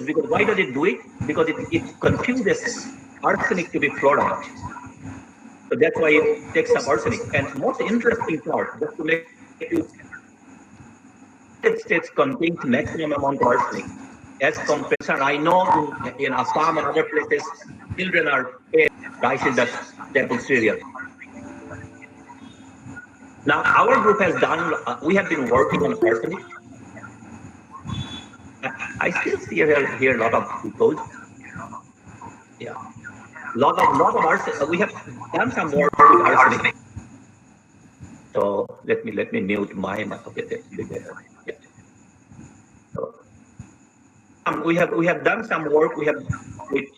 because why does it do it? Because it confuses arsenic to be fluoride. So that's why it takes up arsenic. And most interesting part, just to make you, United States contains maximum amount of arsenic as compared. I know in Assam and other places, children are fed rice is the staple cereal. Now our group has done. We have been working on arsenic. I still see here a lot of glucose. Yeah, lot of arsenic. We have done some work with arsenic. So let me mute my okay. Yeah. So, we have done some work. We have with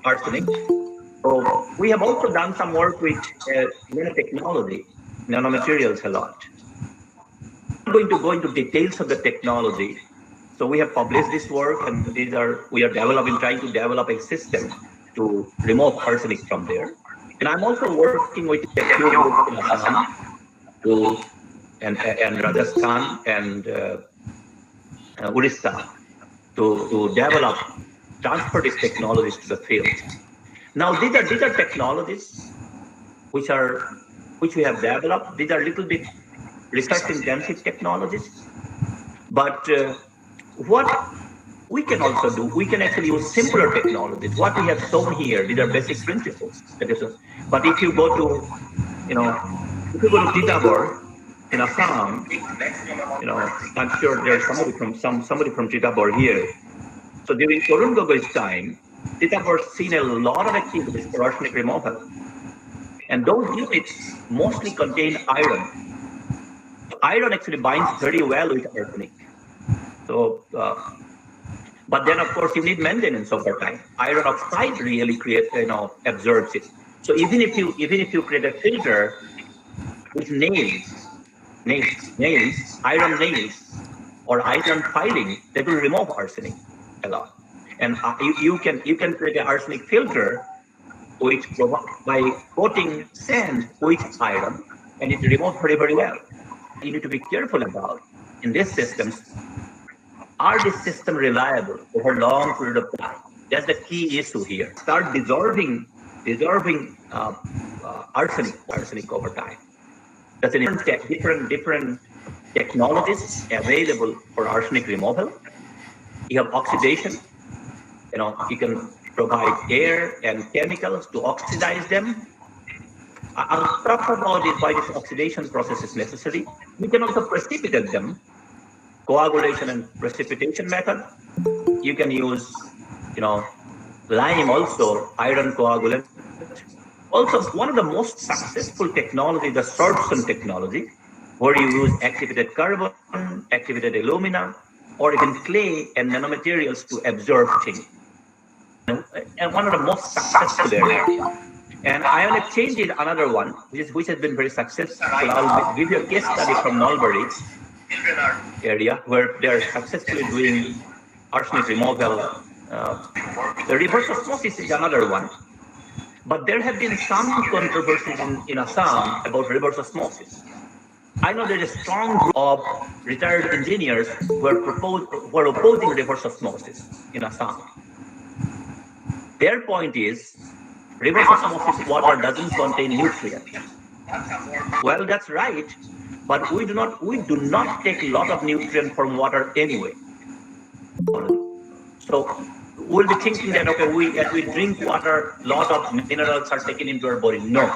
arsenic. So we have also done some work with nanotechnology, nanomaterials a lot. I'm going to go into details of the technology. So we have published this work, and we are trying to develop a system to remove arsenic from there. And I'm also working with a few groups in Assam and Rajasthan and Orissa to develop, transfer these technologies to the field. Now these are technologies which we have developed. These are a little bit research intensive technologies, but what we can also do, we can actually use simpler technologies. What we have shown here, these are basic principles. But if you go to, if you go to Tittabor in Assam, I'm sure there's somebody from Tittabor here. So during Torun Gogoi's time, Tittabor seen a lot of activities for arsenic removal, and those units mostly contain iron. Iron actually binds very well with arsenic. So, but then of course you need maintenance over time. Iron oxide really absorbs it. So even if you create a filter with iron nails, or iron filing, that will remove arsenic a lot. And you can create an arsenic filter which by coating sand with iron, and it removes very, very well. You need to be careful about in these systems. Are this system reliable over a long period of time? That's the key issue here. Start dissolving arsenic over time. That's an different technologies available for arsenic removal. You have oxidation. You can provide air and chemicals to oxidize them. I'll talk about it, why this oxidation process is necessary. We can also precipitate them. Coagulation and precipitation method. You can use, lime also, iron coagulant. Also, one of the most successful technology, the sorption technology, where you use activated carbon, activated alumina, or even clay and nanomaterials to absorb things. And one of the most successful areas. And ion exchange is another one, which has been very successful. I'll give you a case study from Nalbari area where they are successfully doing arsenic removal. The reverse osmosis is another one. But there have been some controversies in Assam about reverse osmosis. I know there is a strong group of retired engineers who are opposing reverse osmosis in Assam. Their point is, reverse osmosis water doesn't contain nutrients. Well, that's right, but we do not take a lot of nutrients from water anyway. So we'll be thinking that as we drink water, a lot of minerals are taken into our body. No,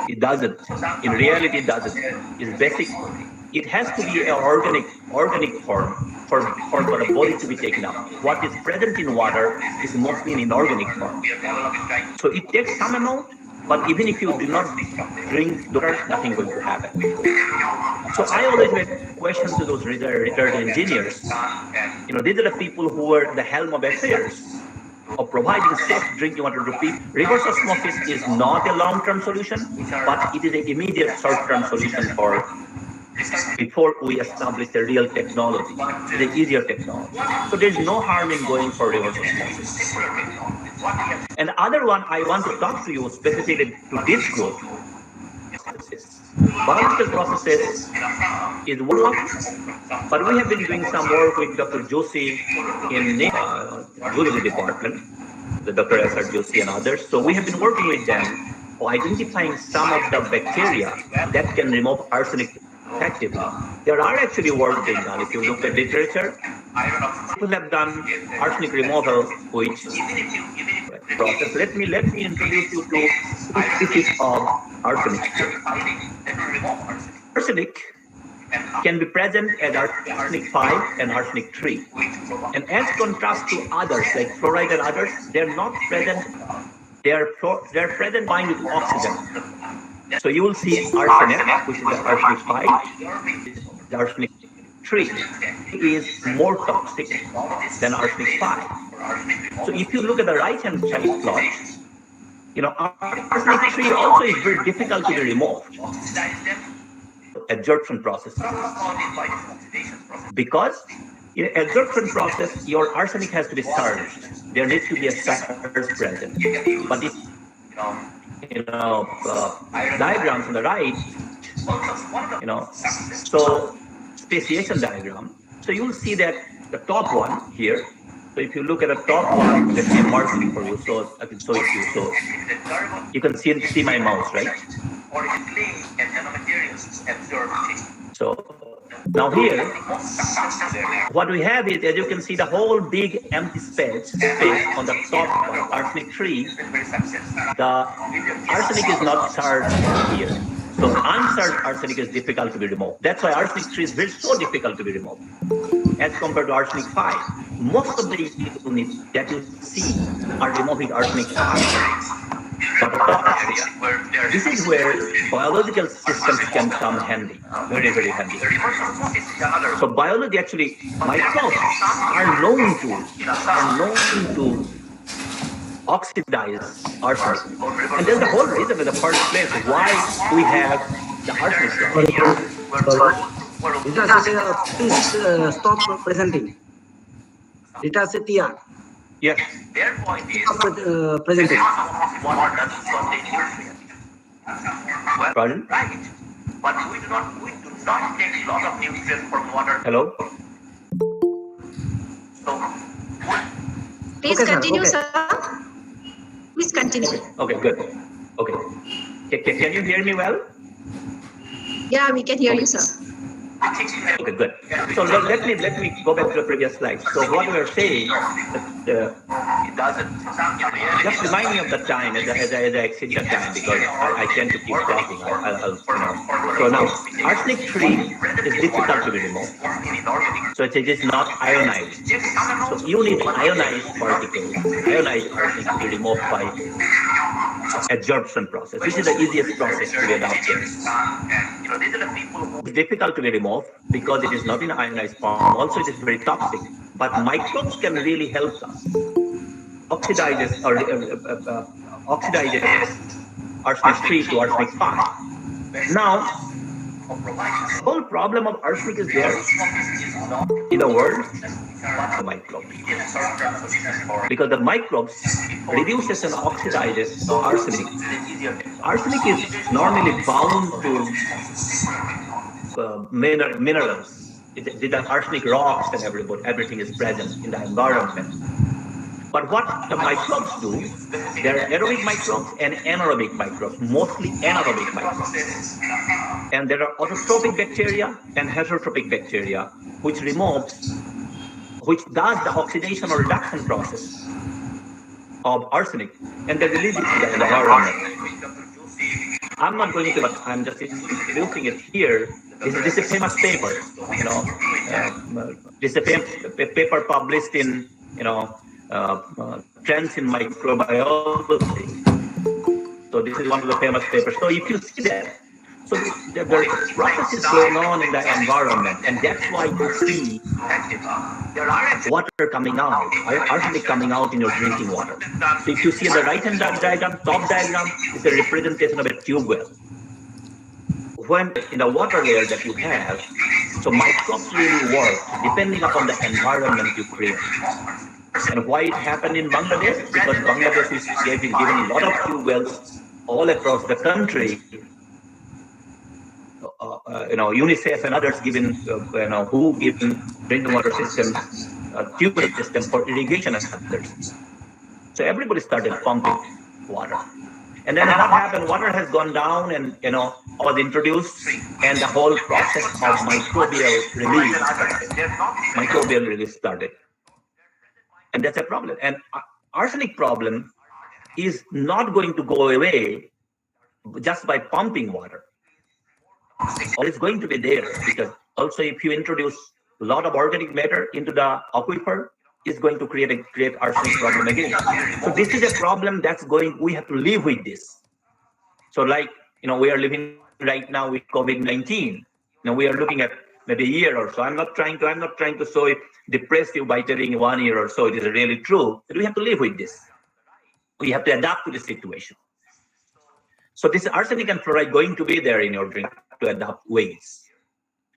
it doesn't. In reality, it doesn't. It's basic. It has to be an organic form for the body to be taken up. What is present in water is mostly in inorganic form. So it takes some amount, but even if you do not drink water, nothing is going to happen. So I always make questions to those retired engineers. These are the people who were the helm of affairs of providing safe drinking water to people. Reverse osmosis is not a long-term solution, but it is an immediate short-term solution before we establish the real technology, the easier technology. So there's no harm in going for reverse osmosis. And the other one I want to talk to you specifically to this group. Biological processes is one of them, but we have been doing some work with Dr. Joshi in zoology department, the Dr. S.R. Joshi and others. So we have been working with them for identifying some of the bacteria that can remove arsenic effectively. There are actually work being done. If you look at literature, people have done arsenic removal, which process. Let me introduce you to species of arsenic. Arsenic can be present as arsenic 5 and arsenic 3. And as contrast to others like fluoride and others, they're not present. They're present bind with oxygen. So you will see arsenic, which is the arsenic 5, the arsenic 3 is more toxic than arsenic 5. So if you look at the right-hand side plot, arsenic 3 also is very difficult to be removed. Adsorption process. Because in adsorption process, your arsenic has to be surged. There needs to be a surge present. But if diagrams on the right, so speciation diagram. So you will see that the top one here. So if you look at the top one, let me mark it for you so I can show it to you. So you can see my mouse, right? So now here, what we have is, as you can see, the whole big empty space on the top of arsenic 3. The arsenic is not charged here. So uncharged arsenic is difficult to be removed. That's why arsenic 3 is so difficult to be removed as compared to arsenic 5. Most of the units that you see are removing arsenic 5. But this is where biological systems can come handy, very, very handy. So biology actually, microbes are known to oxidize arsenic. And that's the whole reason in the first place why we have the arsenic. Please stop presenting. Rita Setia. Yes. Their point is presenting. Water doesn't contain nutrients. Well, pardon? Right. But we do not take a lot of nutrients from water. Hello? So please continue, sir. Please continue. Okay, good. Okay. Can you hear me well? Yeah, we can hear you, sir. Okay, good. So let me go back to the previous slide. So what we are saying, just remind me of the time as I exit the time, because I tend to keep talking. So now, arsenic 3 is difficult to be removed. So it is not ionized. So you need ionized particles, ionized arsenic to be removed by adsorption process, which is the easiest process to be adopted. It's difficult to be removed because it is not in ionized form. Also, it is very toxic. But microbes can really help us oxidize arsenic 3 to arsenic 5. Now, the whole problem of arsenic is there in the world, the microbes. Because the microbes reduces and oxidizes arsenic. Arsenic is normally bound to minerals. The arsenic rocks and everything is present in the environment. But what the microbes do, there are aerobic microbes and anaerobic microbes, mostly anaerobic microbes. And there are autotrophic bacteria and heterotrophic bacteria, which does the oxidation or reduction process of arsenic, and they release it to the environment. I'm not going to, but I'm just introducing it here. This is a famous paper, this is a paper published in, Trends in Microbiology. So this is one of the famous papers. So if you see that, so the process is going on in the environment, and that's why you see water coming out, arsenic coming out in your drinking water. So if you see the right-hand diagram, top diagram is a representation of a tube well. When in the water layer that you have, so microbes really work depending upon the environment you create. And why it happened in Bangladesh? Because Bangladesh is given a lot of tube wells all across the country. UNICEF and others given, who given drinking water systems, tube system for irrigation and others. So everybody started pumping water. And then what happened? Water has gone down, and was introduced, and the whole process of microbial release started. And that's a problem. And arsenic problem is not going to go away just by pumping water. Or it's going to be there, because also if you introduce a lot of organic matter into the aquifer, it's going to create arsenic problem again. So this is a problem we have to live with this. So like, we are living right now with COVID-19. We are looking at maybe a year or so. I'm not trying to so depress you by telling 1 year or so. It is really true, but we have to live with this. We have to adapt to the situation. So this arsenic and fluoride going to be there in your drink to adapt ways.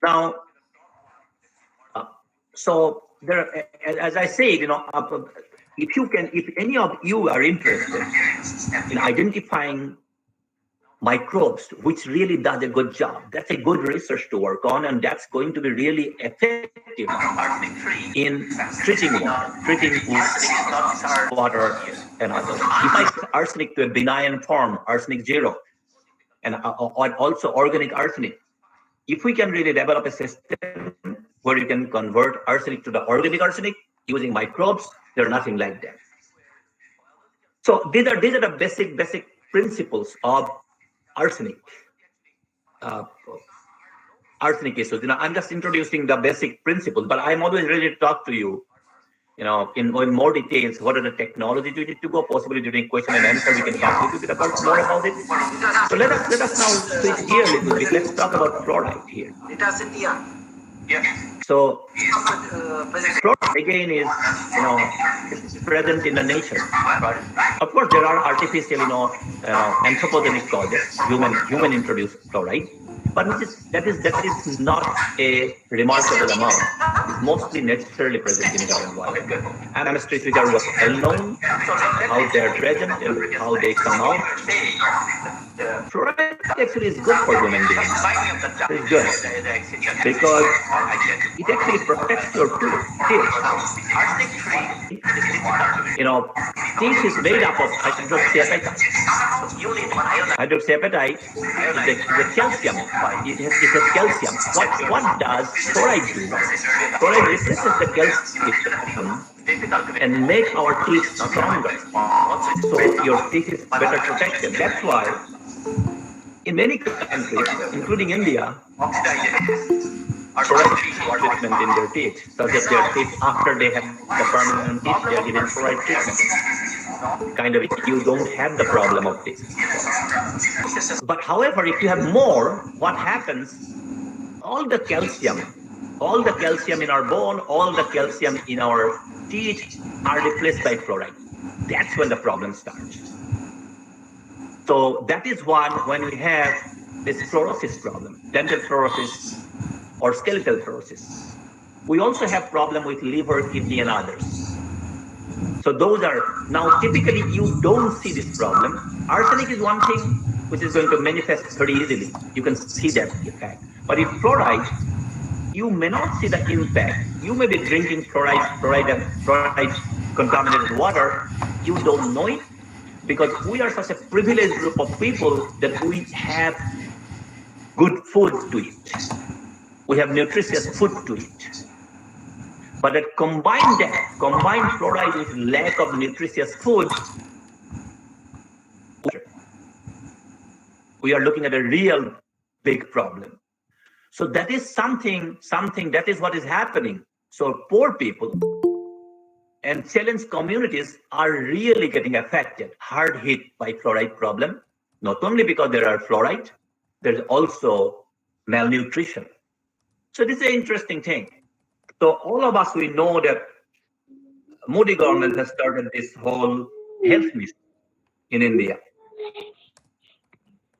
Now, so there, as I said, if any of you are interested in identifying microbes, which really does a good job, that's a good research to work on, and that's going to be really effective in treating water and others. If I put arsenic to a benign form, arsenic 0, and also organic arsenic, if we can really develop a system where you can convert arsenic to the organic arsenic using microbes, there's nothing like that. So these are the basic principles of arsenic. Arsenic issues. I'm just introducing the basic principles, but I'm always ready to talk to you, in more details. What are the technologies you need to go? Possibly during question and answer, we can talk a little bit more about it. So let us now switch gear a little bit. Let's talk about fluoride here. So fluoride again is, it's present in the nature. Of course, there are artificial, anthropogenic causes, human introduced fluoride, but that is not a remarkable amount. It's mostly naturally present in our environment. Chemistry figure was well known, how they're present and how they come out. Fluoride actually is good for human beings. It's good because it actually protects your teeth. Teeth is made up of hydroxyapatite. Hydroxyapatite is a calcium. It's a calcium. What does fluoride do? Fluoride replaces the calcium and make our teeth stronger. So your teeth is better protected. That's why in many countries, including India, fluoride treatment in their teeth, so that their teeth, after they have the permanent teeth, they are given fluoride treatment. Kind of, you don't have the problem of this. But however, if you have more, what happens? All the calcium in our bone, all the calcium in our teeth are replaced by fluoride. That's when the problem starts. So that is when we have this fluorosis problem, dental fluorosis or skeletal fluorosis. We also have problem with liver, kidney, and others. So those are, now typically you don't see this problem. Arsenic is one thing which is going to manifest pretty easily. You can see that effect. But if fluoride, you may not see the impact. You may be drinking fluoride contaminated water. You don't know it, because we are such a privileged group of people that we have good food to eat. We have nutritious food to eat. But that combined fluoride with lack of nutritious food, we are looking at a real big problem. So that is something that is what is happening. So poor people and challenged communities are really getting affected, hard hit by fluoride problem, not only because there are fluoride, there's also malnutrition. So this is an interesting thing. So all of us, we know that Modi government has started this whole health mission in India.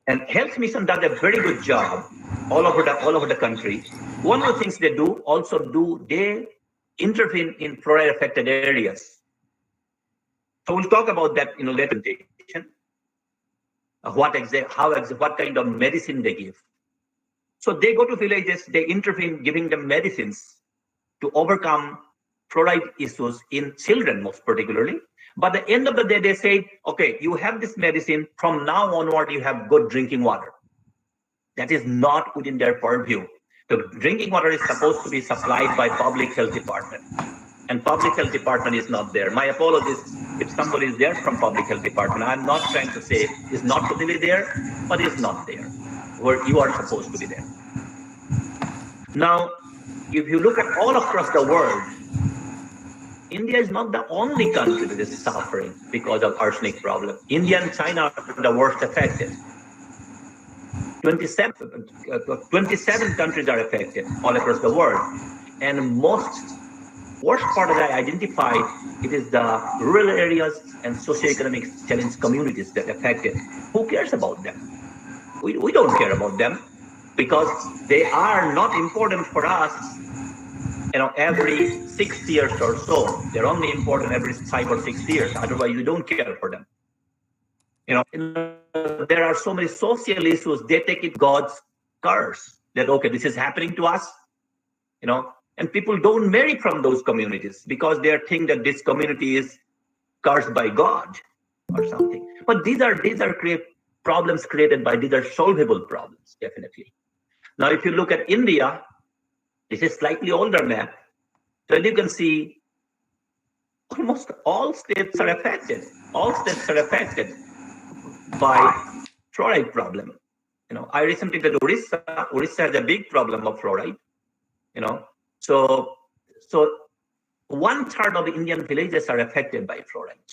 And health mission does a very good job all over the country. One of the things they do, they intervene in fluoride affected areas. So we'll talk about that in a later presentation. What kind of medicine they give. So they go to villages, they intervene, giving them medicines to overcome fluoride issues in children, most particularly. But at the end of the day, they say, okay, you have this medicine. From now onward, you have good drinking water. That is not within their purview. The drinking water is supposed to be supplied by public health department, and public health department is not there. My apologies if somebody is there from public health department. I'm not trying to say it's not totally there, but it's not there where you are supposed to be there. Now, if you look at all across the world, India is not the only country that is suffering because of arsenic problem. India and China are the worst affected. 27 countries are affected all across the world. And worst part that I identified, it is the rural areas and socioeconomic challenged communities that are affected. Who cares about them? We don't care about them because they are not important for us. Every 6 years or so, they're only important every 5 or 6 years. Otherwise, you don't care for them. There are so many social issues. They take it God's curse that, okay, this is happening to us, and people don't marry from those communities because they think that this community is cursed by God or something. But these are problems created by, these are solvable problems, definitely. Now, if you look at India, this is slightly older map. So you can see almost all states are affected. All states are affected by fluoride problem. I recently did Orissa. Orissa has a big problem of fluoride. So 1/3 of the Indian villages are affected by fluoride.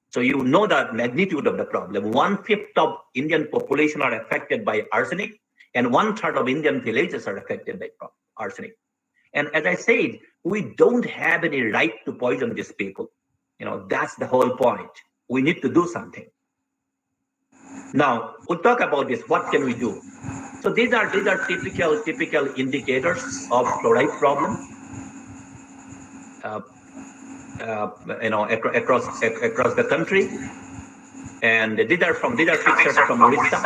So you know the magnitude of the problem. 1/5 of Indian population are affected by arsenic, and 1/3 of Indian villages are affected by arsenic. And as I said, we don't have any right to poison these people. That's the whole point. We need to do something. Now, we'll talk about this. What can we do? So these are typical indicators of fluoride problem. Across the country, and these are pictures from Orissa.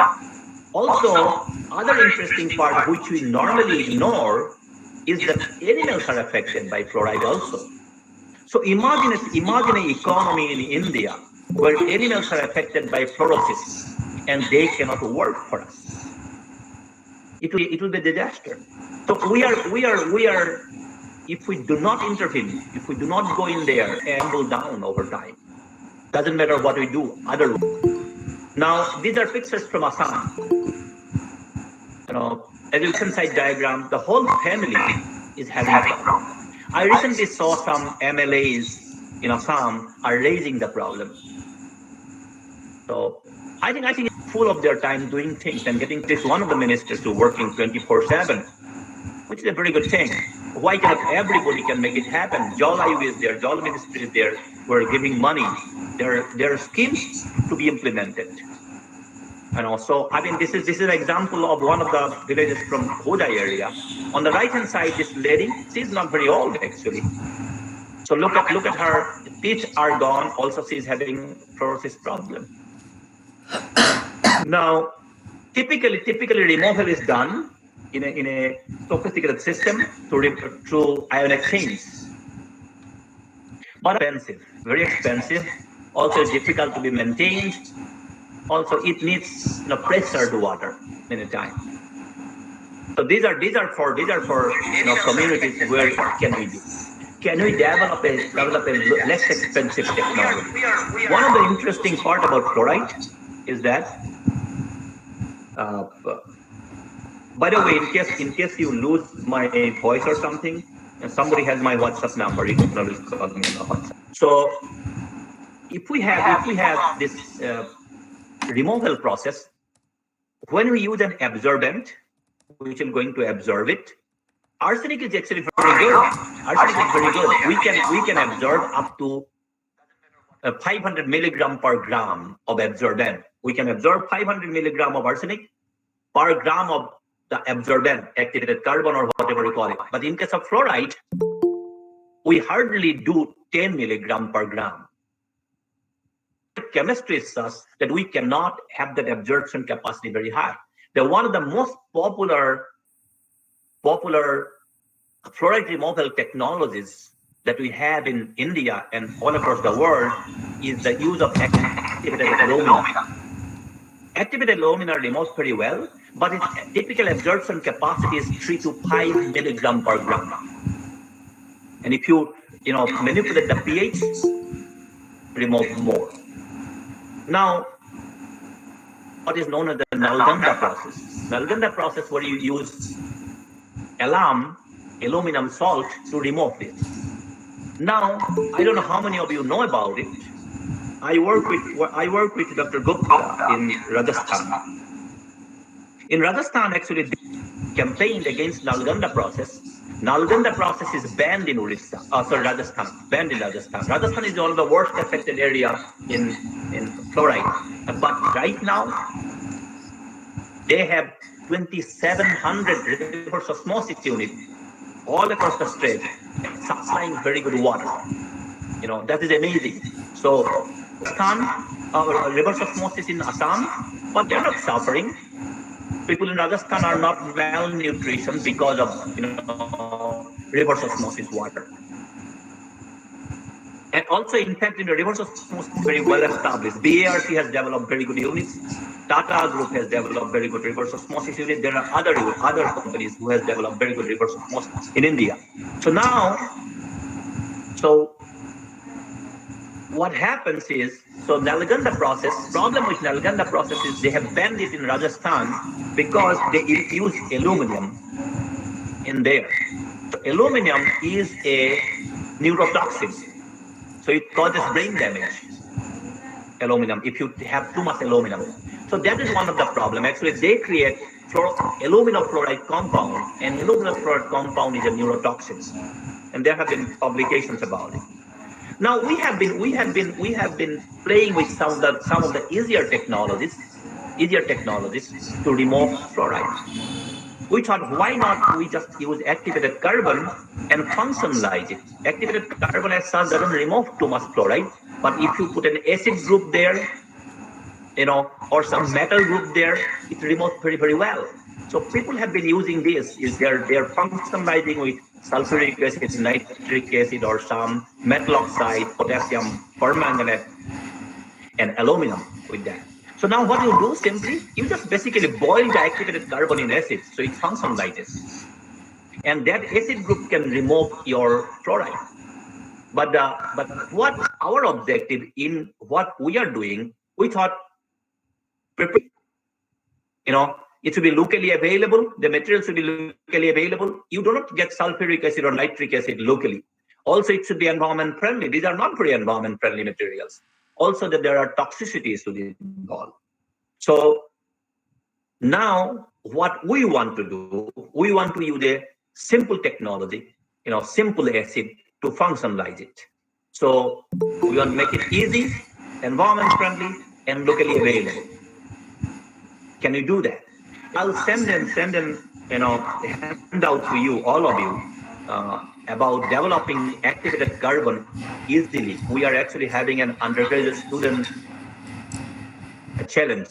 Also, other interesting part which we normally ignore is that animals are affected by fluoride also. So imagine an economy in India where animals are affected by fluorosis and they cannot work for us. It will be a disaster. So we are. If we do not intervene, if we do not go in there and go down over time, doesn't matter what we do. Now these are pictures from Assam. As you can see diagram, the whole family is having a problem. I recently saw some MLAs in Assam are raising the problem. So I think it's full of their time doing things and getting this one of the ministers to working 24/7, which is a very good thing. Why cannot everybody can make it happen? Jal Ayu is there, Jal Ministry is there. We're giving money. There are schemes to be implemented. And also, this is an example of one of the villages from Khoda area. On the right hand side, this lady, she's not very old actually. So look at her teeth are gone. Also, she's having fluorosis problem. Now, typically removal is done in a sophisticated system through ionic chains, but expensive, very expensive. Also difficult to be maintained. Also, it needs pressured water many times. So these are for communities where what can we do? Can we develop a less expensive technology? One of the interesting part about fluoride is that. By the way, in case you lose my voice or something, and somebody has my WhatsApp number, you can always call me on WhatsApp. So if we have this removal process, when we use an absorbent, which is going to absorb it, arsenic is actually very good. Arsenic is very good. We can absorb up to 500 milligram per gram of absorbent. We can absorb 500 milligram of arsenic per gram of the absorbent, activated carbon or whatever you call it. But in case of fluoride, we hardly do 10 milligram per gram. Chemistry is such that we cannot have that absorption capacity very high. that one of the most popular fluoride removal technologies that we have in India and all across the world is the use of activated alumina. Activated alumina removes very well, but its typical absorption capacity is 3 to 5 milligram per gram. And if you manipulate the pH, remove more. Now, what is known as the Nalganda process. Nalganda process where you use aluminum salt to remove this. Now, I don't know how many of you know about it. I work with Dr. Gupta in Rajasthan. In Rajasthan, actually, they campaigned against Nalganda process. Nalganda process is banned in Rajasthan, banned in Rajasthan. Rajasthan is one of the worst affected area in fluoride. But right now, they have 2,700 reverse osmosis units all across the state, supplying very good water. That is amazing. So, reverse osmosis in Assam, but they're not suffering. People in Rajasthan are not malnutrition because of reverse osmosis water. And also, in fact, in the reverse osmosis is very well established. BARC has developed very good units. Tata Group has developed very good reverse osmosis units. There are other companies who has developed very good reverse osmosis in India. So now, what happens is, Nalganda process, problem with Nalganda process is they have banned it in Rajasthan because they use aluminum in there. So aluminum is a neurotoxin. So it causes brain damage, aluminum, if you have too much aluminum. So that is one of the problems. Actually, they create aluminum fluoride compound, and aluminum fluoride compound is a neurotoxin. And there have been publications about it. Now we have been playing with some of the easier technologies to remove fluoride. We thought, why not we just use activated carbon and functionalize it? Activated carbon as such doesn't remove too much fluoride, but if you put an acid group there, or some metal group there, it removes very, very well. So people have been using this. They're functionalizing with sulfuric acid, nitric acid, or some metal oxide, potassium permanganate, and aluminum with that. So now what you do simply, you just basically boil the activated carbon in acid, so it functions like this. And that acid group can remove your fluoride. But what our objective in what we are doing, we thought, it should be locally available. The material should be locally available. You do not get sulfuric acid or nitric acid locally. Also, it should be environment friendly. These are not very environment friendly materials. Also, that there are toxicities to this involved. So now, what we want to do, we want to use a simple technology, simple acid to functionalize it. So we want to make it easy, environment friendly, and locally available. Can you do that? I'll send a handout to you, all of you, about developing activated carbon easily. We are actually having an undergraduate student challenge.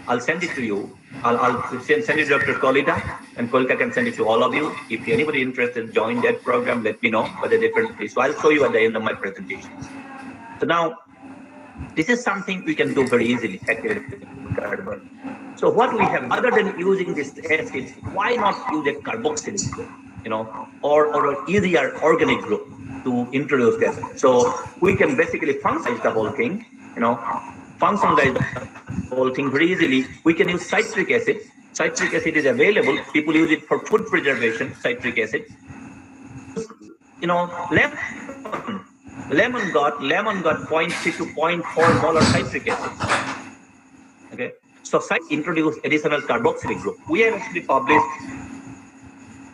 I'll send it to you. I'll send it to Dr. Kolita, and Kolita can send it to all of you. If anybody interested, join that program, let me know for the different place. So I'll show you at the end of my presentation. So now, this is something we can do very easily, activated carbon. So what we have, other than using this acid, why not use a carboxylic group, or an easier organic group to introduce that? So we can basically functionalize the whole thing, functionalize the whole thing very easily. We can use citric acid. Citric acid is available. People use it for food preservation, citric acid. Lemon got 0.3 to 0.4 molar citric acid. Okay. So introduce additional carboxylic group. We have actually published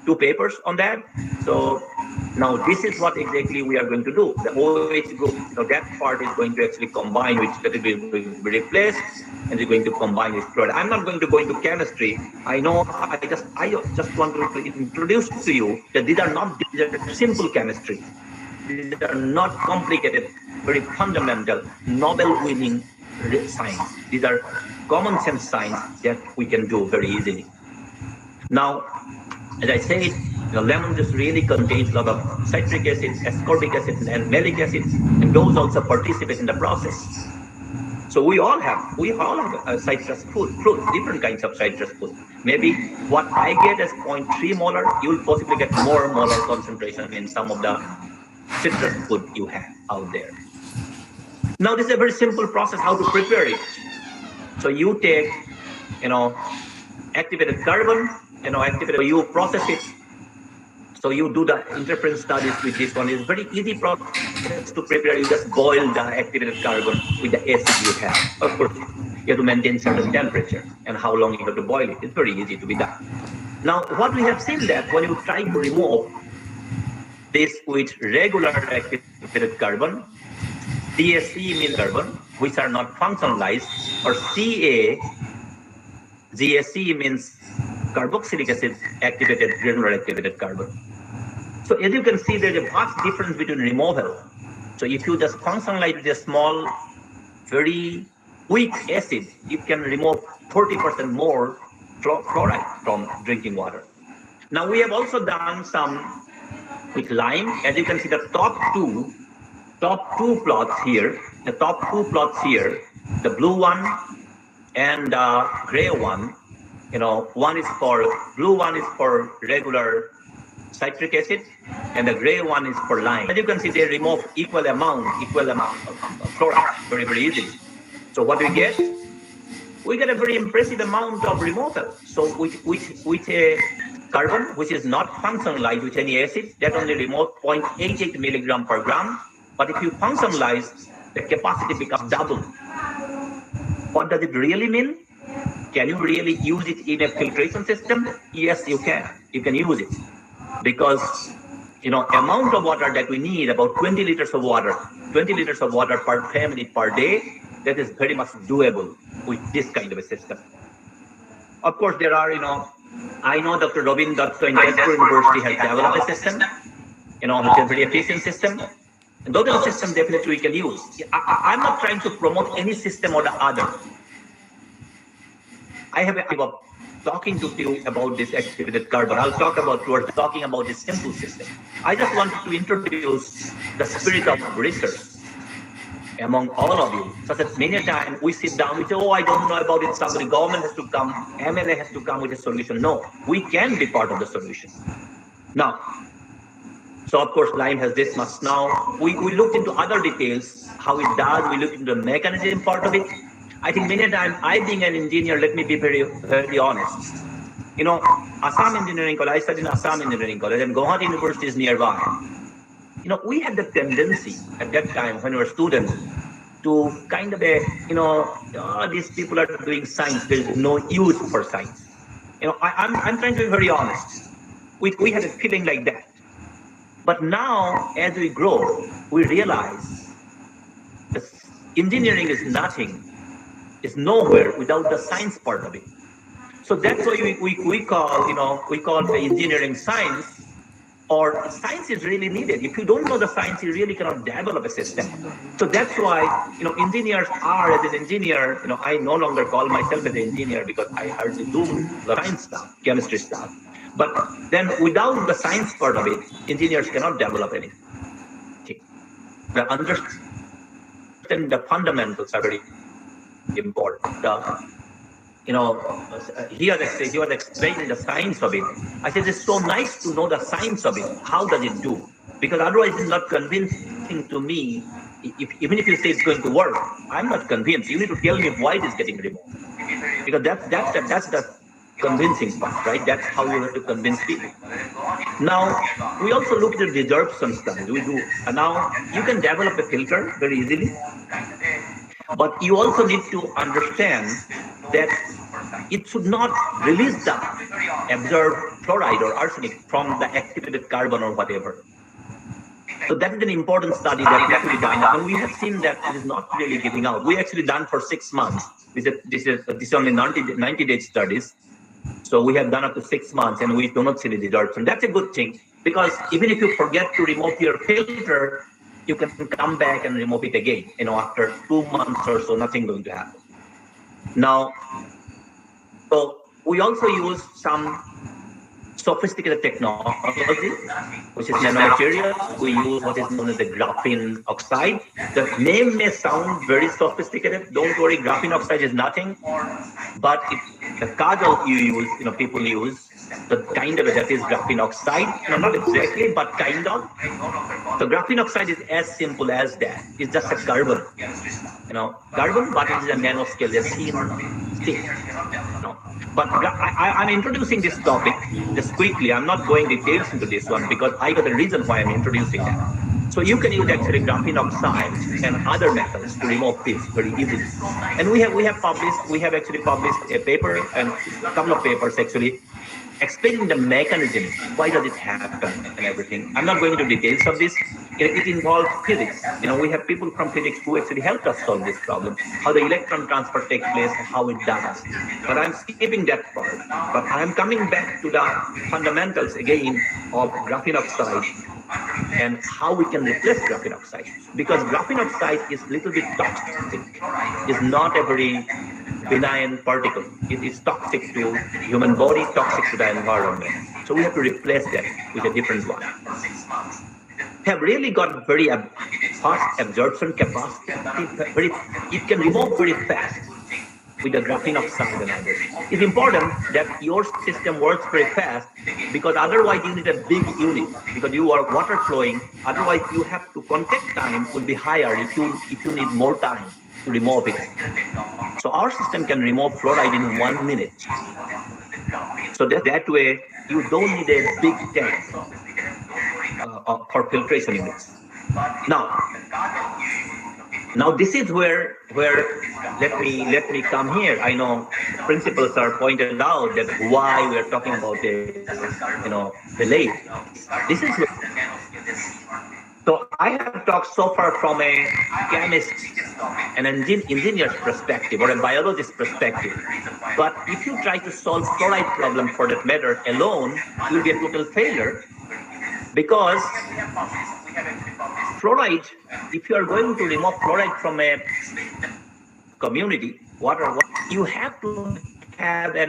2 papers on that. So now this is what exactly we are going to do. The OH group, that part is going to actually combine with, that will be replaced, and is going to combine with fluoride. I'm not going to go into chemistry. I know. I just want to introduce to you that these are simple chemistry. These are not complicated, very fundamental, Nobel-winning science. These are common sense science that we can do very easily. Now, as I said, lemon juice really contains a lot of citric acid, ascorbic acid, and malic acid, and those also participate in the process. So we all have citrus fruit, different kinds of citrus fruit. Maybe what I get as 0.3 molar, you will possibly get more molar concentration in some of the citrus fruit you have out there. Now, this is a very simple process how to prepare it. So you take, activated carbon, you process it. So you do the interference studies with this one. It's very easy process to prepare. You just boil the activated carbon with the acid you have. Of course, you have to maintain certain temperature and how long you have to boil it. It's very easy to be done. Now, what we have seen that when you try to remove this with regular activated carbon, CaC means carbon, which are not functionalized, or GaC means carboxylic acid activated, granular activated carbon. So as you can see, there's a vast difference between removal. So if you just functionalize with a small, very weak acid, you can remove 40% more fluoride from drinking water. Now we have also done some with lime. As you can see, the top two plots here, the blue one and the gray one, one is for blue one is for regular citric acid, and the gray one is for lime. As you can see, they remove equal amount of fluoride very, very easily. So what we get? We get a very impressive amount of removal. So with a carbon, which is not functionalized with any acid, that only removes 0.88 milligram per gram. But if you functionalize, the capacity becomes double. What does it really mean? Can you really use it in a filtration system? Yes, you can. You can use it. Because amount of water that we need, about 20 liters of water per family per day, that is very much doable with this kind of a system. Of course, there are, I know Dr. Robin Dutta in Tezpur University has developed a system, which is a very efficient system. And those are the systems definitely we can use. I'm not trying to promote any system or the other. I have a talking to you about this activated carbon. I'll talk about towards talking about this simple system. I just wanted to introduce the spirit of research among all of you. So that many times we sit down, we say, oh, I don't know about it. Somebody, government has to come, MLA has to come with a solution. No, we can be part of the solution. Now, so of course, lime has this much. Now, we looked into other details, how it does. We looked into the mechanism part of it. I think many times, I being an engineer, let me be very, very honest. Assam Engineering College, I studied in Assam Engineering College, and Guwahati University is nearby. We had the tendency at that time when we were students to kind of these people are doing science, there is no use for science. I'm trying to be very honest. We had a feeling like that. But now, as we grow, we realize that engineering is nothing, is nowhere without the science part of it. So that's why we call the engineering science, or science is really needed. If you don't know the science, you really cannot develop a system. So that's why, engineers are, as an engineer, I no longer call myself as an engineer because I hardly do the science stuff, chemistry stuff. But then without the science part of it, engineers cannot develop anything. The understand the fundamentals are very important. He was explaining the science of it. I said, it's so nice to know the science of it. How does it do? Because otherwise it's not convincing to me. Even if you say it's going to work, I'm not convinced. You need to tell me why it is getting removed. Because that's the convincing part, right? That's how you have to convince people. Now, we also looked at desorption studies. And now you can develop a filter very easily. But you also need to understand that it should not release the absorbed fluoride or arsenic from the activated carbon or whatever. So that is an important study that needs to be done. And we have seen that it is not really giving out. We actually done for 6 months. This is only 90-day studies. So we have done up to 6 months and we do not see the desorption. That's a good thing, because even if you forget to remove your filter, you can come back and remove it again. After 2 months or so, nothing going to happen. Now, so we also use some sophisticated technology, which is nanomaterials. We use what is known as the graphene oxide. The name may sound very sophisticated. Don't worry, graphene oxide is nothing. But the kajal you use, people use, the kind of that is graphene oxide. Not exactly, but kind of. So graphene oxide is as simple as that. It's just a carbon, carbon, but it is a nanoscale, a thin stick. But I'm introducing this topic just quickly. I'm not going details into this one because I got a reason why I'm introducing that. So you can use actually graphene oxide and other metals to remove this very easily. And we have actually published a paper and a couple of papers actually explaining the mechanism, why does it happen and everything. I'm not going into details of this. It involves physics. We have people from physics who actually helped us solve this problem, how the electron transfer takes place and how it does. But I'm skipping that part. But I'm coming back to the fundamentals again of graphene oxide and how we can replace graphene oxide. Because graphene oxide is a little bit toxic. It's not a very benign particle. It is toxic to human body, toxic to the environment. So we have to replace that with a different one. Have really got very fast absorption capacity. It can remove very fast with the graphene oxide and others. It's important that your system works very fast because otherwise you need a big unit because you are water flowing. Otherwise you have to contact time will be higher if you need more time to remove it. So our system can remove fluoride in 1 minute. So that way you don't need a big tank for filtration units. Now this is where let me come here. I know principals are pointed out that why we are talking about the late. This is where, so I have talked so far from a chemist, an engineer's perspective or a biologist's perspective. But if you try to solve fluoride problem for that matter alone, you'll be a total failure because fluoride, if you are going to remove fluoride from a community, water, you have to have a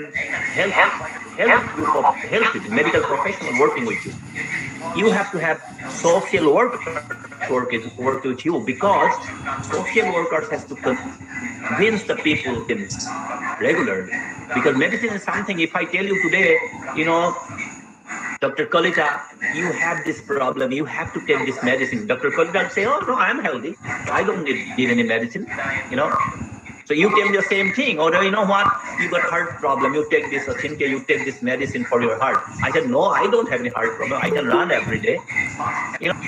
health group of health medical professionals working with you. You have to have social workers work with you because social workers has to convince the people regularly. Because medicine is something, if I tell you today, Dr. Kalita, you have this problem, you have to take this medicine. Dr. Kalita will say, oh, no, I'm healthy. I don't need any medicine, So you tell me the same thing. Or you know what? You got heart problem. You take this, Cynthia, you take this medicine for your heart. I said, no, I don't have any heart problem. I can run every day.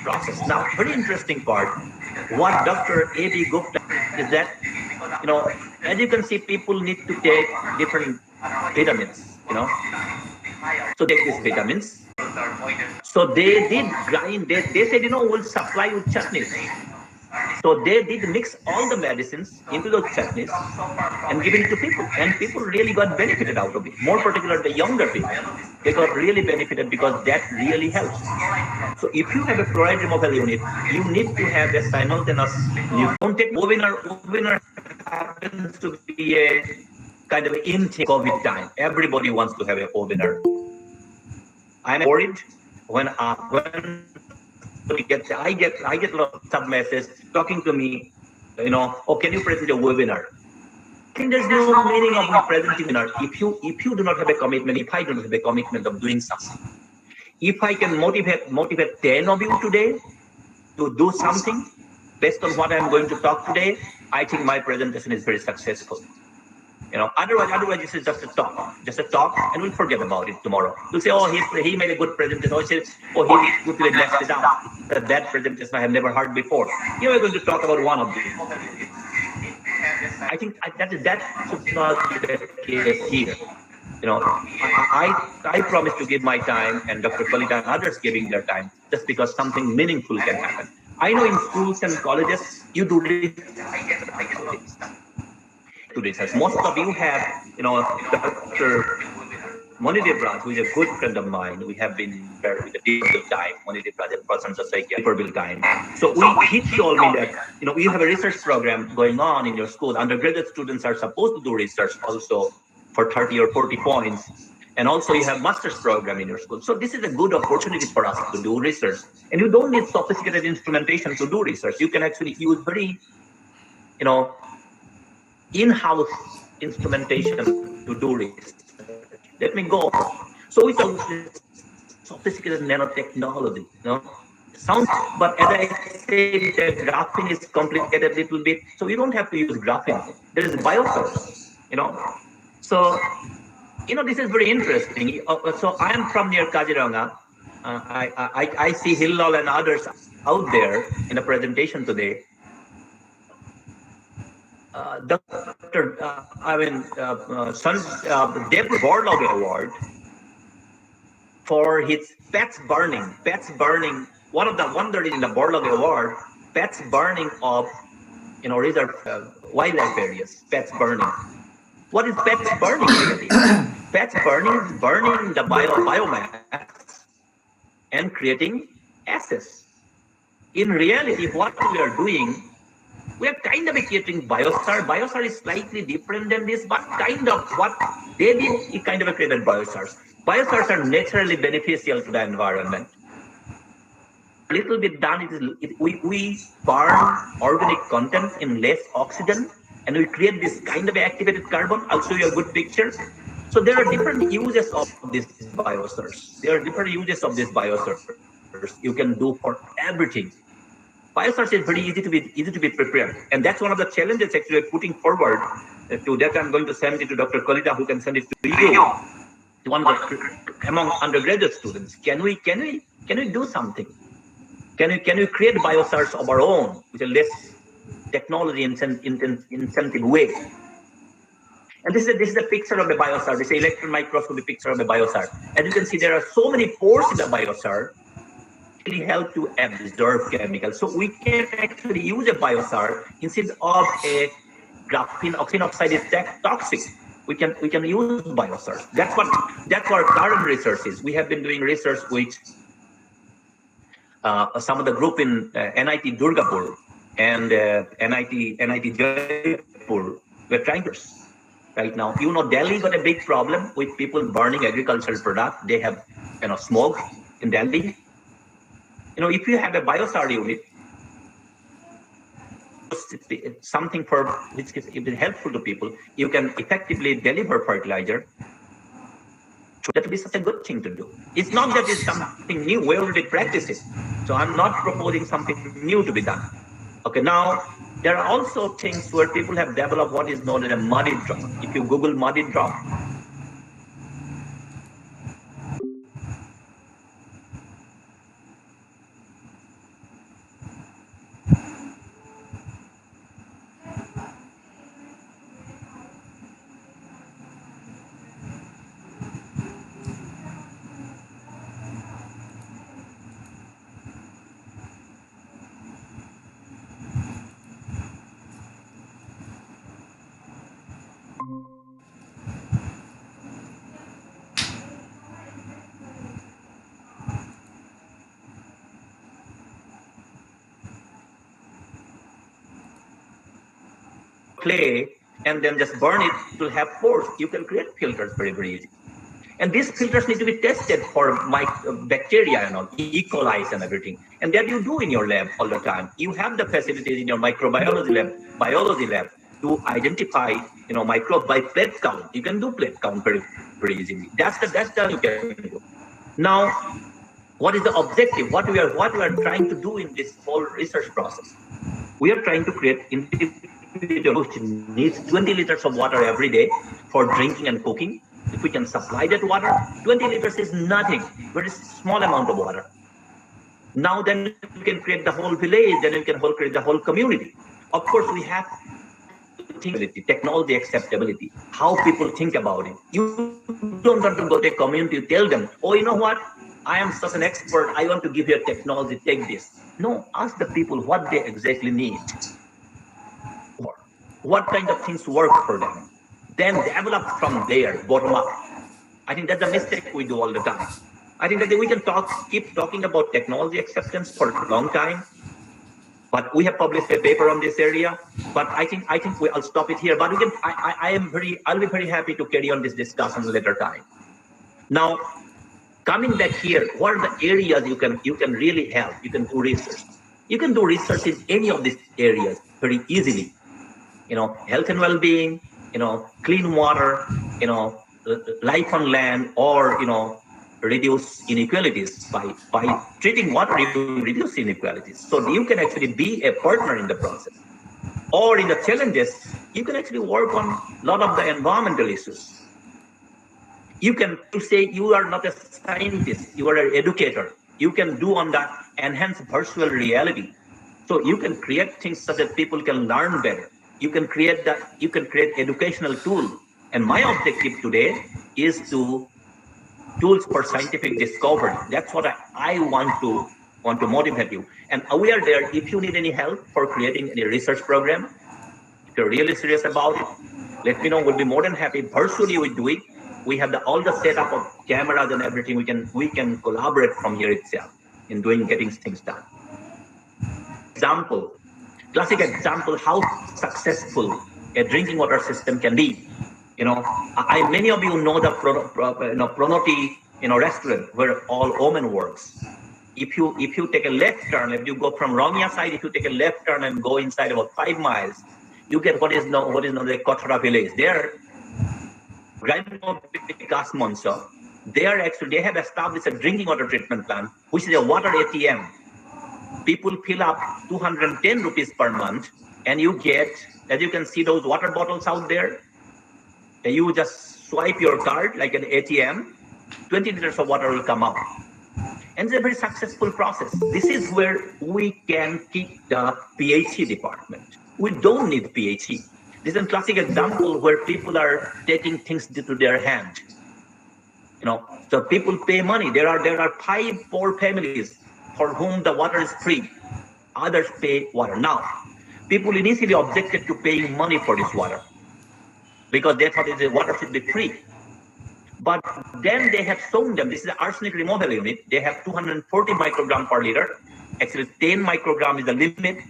Process. Now, very interesting part. What Dr. A.B. Gupta is that, as you can see, people need to take different vitamins, So take these vitamins. So they did grind. They said, we'll supply with chutneys. So they did mix all the medicines into those chutneys and give it to people. And people really got benefited out of it. More particularly the younger people. They got really benefited because that really helps. So if you have a fluoride removal unit, you need to have a simultaneous. You don't take webinar happens to be a kind of intake COVID time. Everybody wants to have a webinar. I'm worried when I get a lot of sub messages talking to me, oh, can you present a webinar? I think there's no meaning of me presenting a webinar if you do not have a commitment, if I don't have a commitment of doing something. If I can motivate 10 of you today to do something based on what I'm going to talk today, I think my presentation is very successful. Otherwise this is just a talk, and we'll forget about it tomorrow. We'll say, oh, he made a good presentation. Oh, he quickly messed it up. That presentation I have never heard before. We're going to talk about one of these. I think that should not be the case here. I promise to give my time, and Dr. Kalita and others giving their time, just because something meaningful can happen. I know in schools and colleges, you do research. Most of you have, Dr. Moni Devraj, who is a good friend of mine, we have been there with a difficult time. Moni Devraj and persons are like difficult time. So he told me that, you have a research program going on in your school. Undergraduate students are supposed to do research also for 30 or 40 points. And also you have master's program in your school. So this is a good opportunity for us to do research. And you don't need sophisticated instrumentation to do research. You can actually use very, in-house instrumentation to do research. Let me go. So we talk sophisticated nanotechnology, sounds, but as I said, the graphene is complicated a little bit, so we don't have to use graphene. There is biosource. So this is very interesting. So I am from near Kaziranga. I see Hillal and others out there in the presentation today. Dr. Dev Borlaug Award for his pets burning. One of the wonders in the Borlaug Award, pets burning of reserve wildlife areas. Pets burning. What is pets burning really? Pets burning is burning the biomass and creating ashes. In reality, what we are doing, we are kind of creating biosar. Biosar is slightly different than this, but kind of what they did, it kind of created biosars. Biosars are naturally beneficial to the environment. A little bit done, we burn organic content in less oxygen, and we create this kind of activated carbon. I'll show you a good picture. So there are different uses of these biosars. You can do for everything. Biosars is very easy to be prepared, and that's one of the challenges actually putting forward. To that, I'm going to send it to Dr. Kalita, who can send it to you. One of the among undergraduate students. Can we do something? Can we create biosars of our own with a less technology incentive way? And this is a picture of the biosar. This is electron microscopy picture of the biosar. As you can see, there are so many pores in the biosar. Really help to absorb chemicals. So we can actually use a biosar instead of a graphene oxide is toxic. We can use biosars. That's what our current research is. We have been doing research with some of the group in NIT Durgapur and NIT Jaipur. We're trying to right now. Delhi got a big problem with people burning agricultural products. They have smoke in Delhi. If you have a biosar unit, something for which is helpful to people, you can effectively deliver fertilizer. That would be such a good thing to do. It's not that it's something new. We already practice it. So I'm not proposing something new to be done. Okay, now there are also things where people have developed what is known as a muddy drop. If you Google muddy drop, clay and then just burn it to have pores. You can create filters very, very easy. And these filters need to be tested for bacteria and E. coli and everything. And that you do in your lab all the time. You have the facilities in your microbiology lab, biology lab to identify, microbes by plate count. You can do plate count very, very easily. That's the you can do. Now, what is the objective? What we are trying to do in this whole research process? We are trying to create individual which needs 20 liters of water every day for drinking and cooking. If we can supply that water, 20 liters is nothing, very small amount of water. Now then you can create the whole village, then you can create the whole community. Of course, we have technology acceptability, how people think about it. You don't want to go to a community, tell them, oh, you know what? I am such an expert. I want to give you a technology, take this. No, ask the people what they exactly need. What kind of things work for them. Then develop from there, bottom up. I think that's a mistake we do all the time. I think that we can keep talking about technology acceptance for a long time, but we have published a paper on this area. But I'll stop it here. But we can. I'll be very happy to carry on this discussion later time. Now, coming back here, what are the areas you can really help? You can do research. You can do research in any of these areas very easily. Health and well-being, clean water, life on land, or reduce inequalities by treating water. You reduce inequalities, so you can actually be a partner in the process. Or in the challenges, you can actually work on a lot of the environmental issues. You can say you are not a scientist, you are an educator. You can do on that enhance virtual reality. So you can create things so that people can learn better. You can create educational tools. And my objective today is to tools for scientific discovery. That's what I want to motivate you. And we are there. If you need any help for creating any research program, if you're really serious about it, let me know. We'll be more than happy. Virtually we do it. We have all the setup of cameras and everything. We can collaborate from here itself in getting things done. Classic example how successful a drinking water system can be. Many of you know the Pronoti restaurant where all Omen works. If you take a left turn, if you go from Romia side, if you take a left turn and go inside about 5 miles, you get what is known the Kothara village. There, they have established a drinking water treatment plant, which is a water ATM. People fill up 210 rupees per month, and you get, as you can see, those water bottles out there. And you just swipe your card like an ATM, 20 liters of water will come out. And it's a very successful process. This is where we can keep the PhD department. We don't need PhD. This is a classic example where people are taking things to their hand. So people pay money. There are 5 poor families for whom the water is free. Others pay water. Now, people initially objected to paying money for this water because they thought the water should be free. But then they have shown them, this is the arsenic removal unit. They have 240 microgram per liter. Actually, 10 microgram is the limit.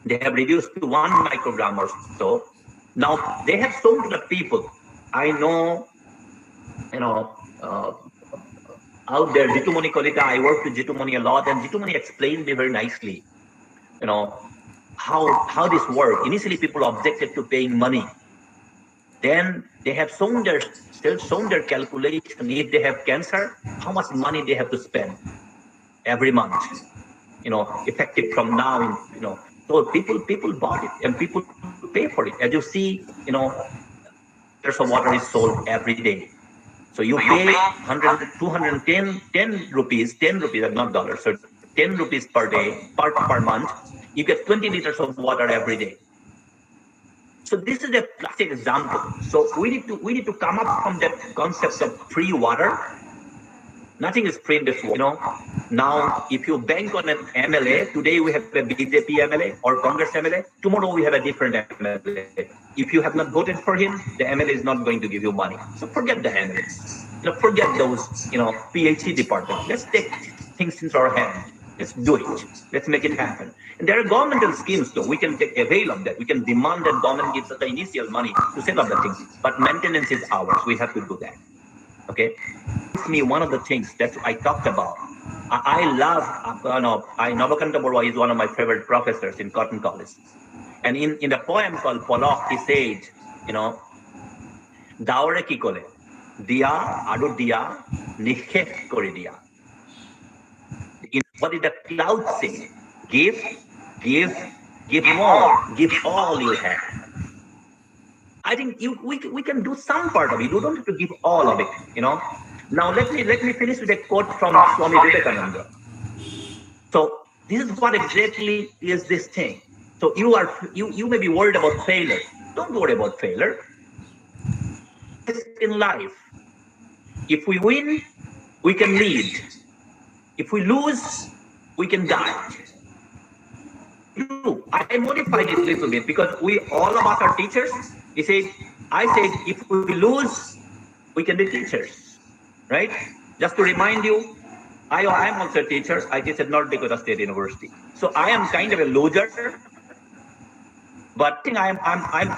They have reduced to 1 microgram or so. Now, they have shown to the people. I know, out there, Jitumani Kolika, I work with Jitumani a lot, and Jitumani explained me very nicely, how this works. Initially, people objected to paying money. Then they have shown their calculation. If they have cancer, how much money they have to spend every month, effective from now, So people bought it and people pay for it. As you see, liters of water is sold every day. So you pay 10 rupees, not dollars, so 10 rupees per day, per month. You get 20 liters of water every day. So this is a classic example. So we need to come up from that concept of free water. Nothing is free in this world. Now, if you bank on an MLA, today we have a BJP MLA or Congress MLA. Tomorrow we have a different MLA. If you have not voted for him, the MLA is not going to give you money. So forget the MLAs. Forget those, PhD departments. Let's take things into our hand. Let's do it. Let's make it happen. And there are governmental schemes, though. We can take avail of that. We can demand that government gives us the initial money to set up the things. But maintenance is ours. We have to do that. Okay? It's me one of the things that I talked about. I love, Navakanta Borwa is one of my favorite professors in Cotton College. And in the poem called Polok, he said, Daore ki kore, diya, adu diya, nikhef kore diya. What did the cloud say? Give more, give all you have. I think we can do some part of it. You don't have to give all of it, Now let me finish with a quote from Swami Vivekananda. So this is what exactly is this thing. So you may be worried about failure. Don't worry about failure. In life, if we win, we can lead. If we lose, we can die. I modified it a little bit because all of us are teachers. I said, if we lose, we can be teachers, right? Just to remind you, I am also a teacher. I teach at North Dakota State University. So I am kind of a loser, but I think I'm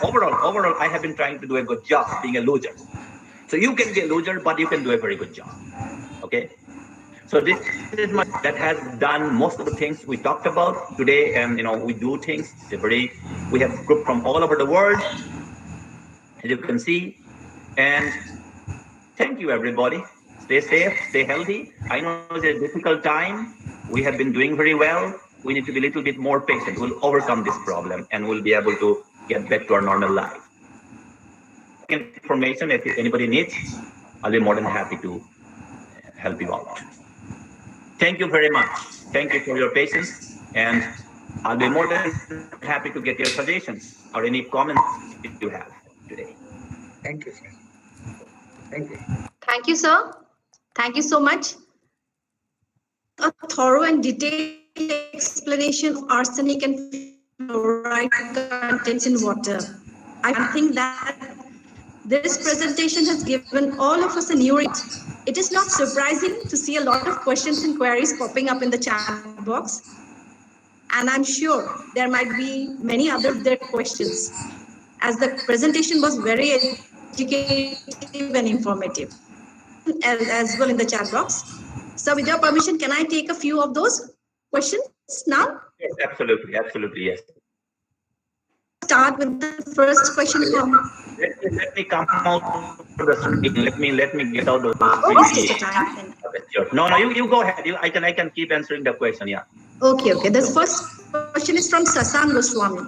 overall, I have been trying to do a good job being a loser. So you can be a loser, but you can do a very good job. Okay. So this is my that has done most of the things we talked about today, and we do things. We have group from all over the world, as you can see, and thank you everybody. Stay safe, stay healthy. I know it's a difficult time. We have been doing very well. We need to be a little bit more patient. We'll overcome this problem, and we'll be able to get back to our normal life. Information, if anybody needs, I'll be more than happy to help you out. Thank you very much. Thank you for your patience, and I'll be more than happy to get your suggestions or any comments you have today. Thank you, sir. Thank you. Thank you, sir. Thank you so much. A thorough and detailed explanation of arsenic and fluoride contents in water. I think that this presentation has given all of us a new read. It is not surprising to see a lot of questions and queries popping up in the chat box. And I'm sure there might be many other questions, as the presentation was very educative and informative as well in the chat box. So with your permission, can I take a few of those questions now? Yes, absolutely, yes. Start with the first question from. Let me come out to the screen. Let me get out of the screen. Okay, time. Okay, sure. No, you go ahead. I can keep answering the question. Yeah. Okay. This first question is from Sasang Goswami.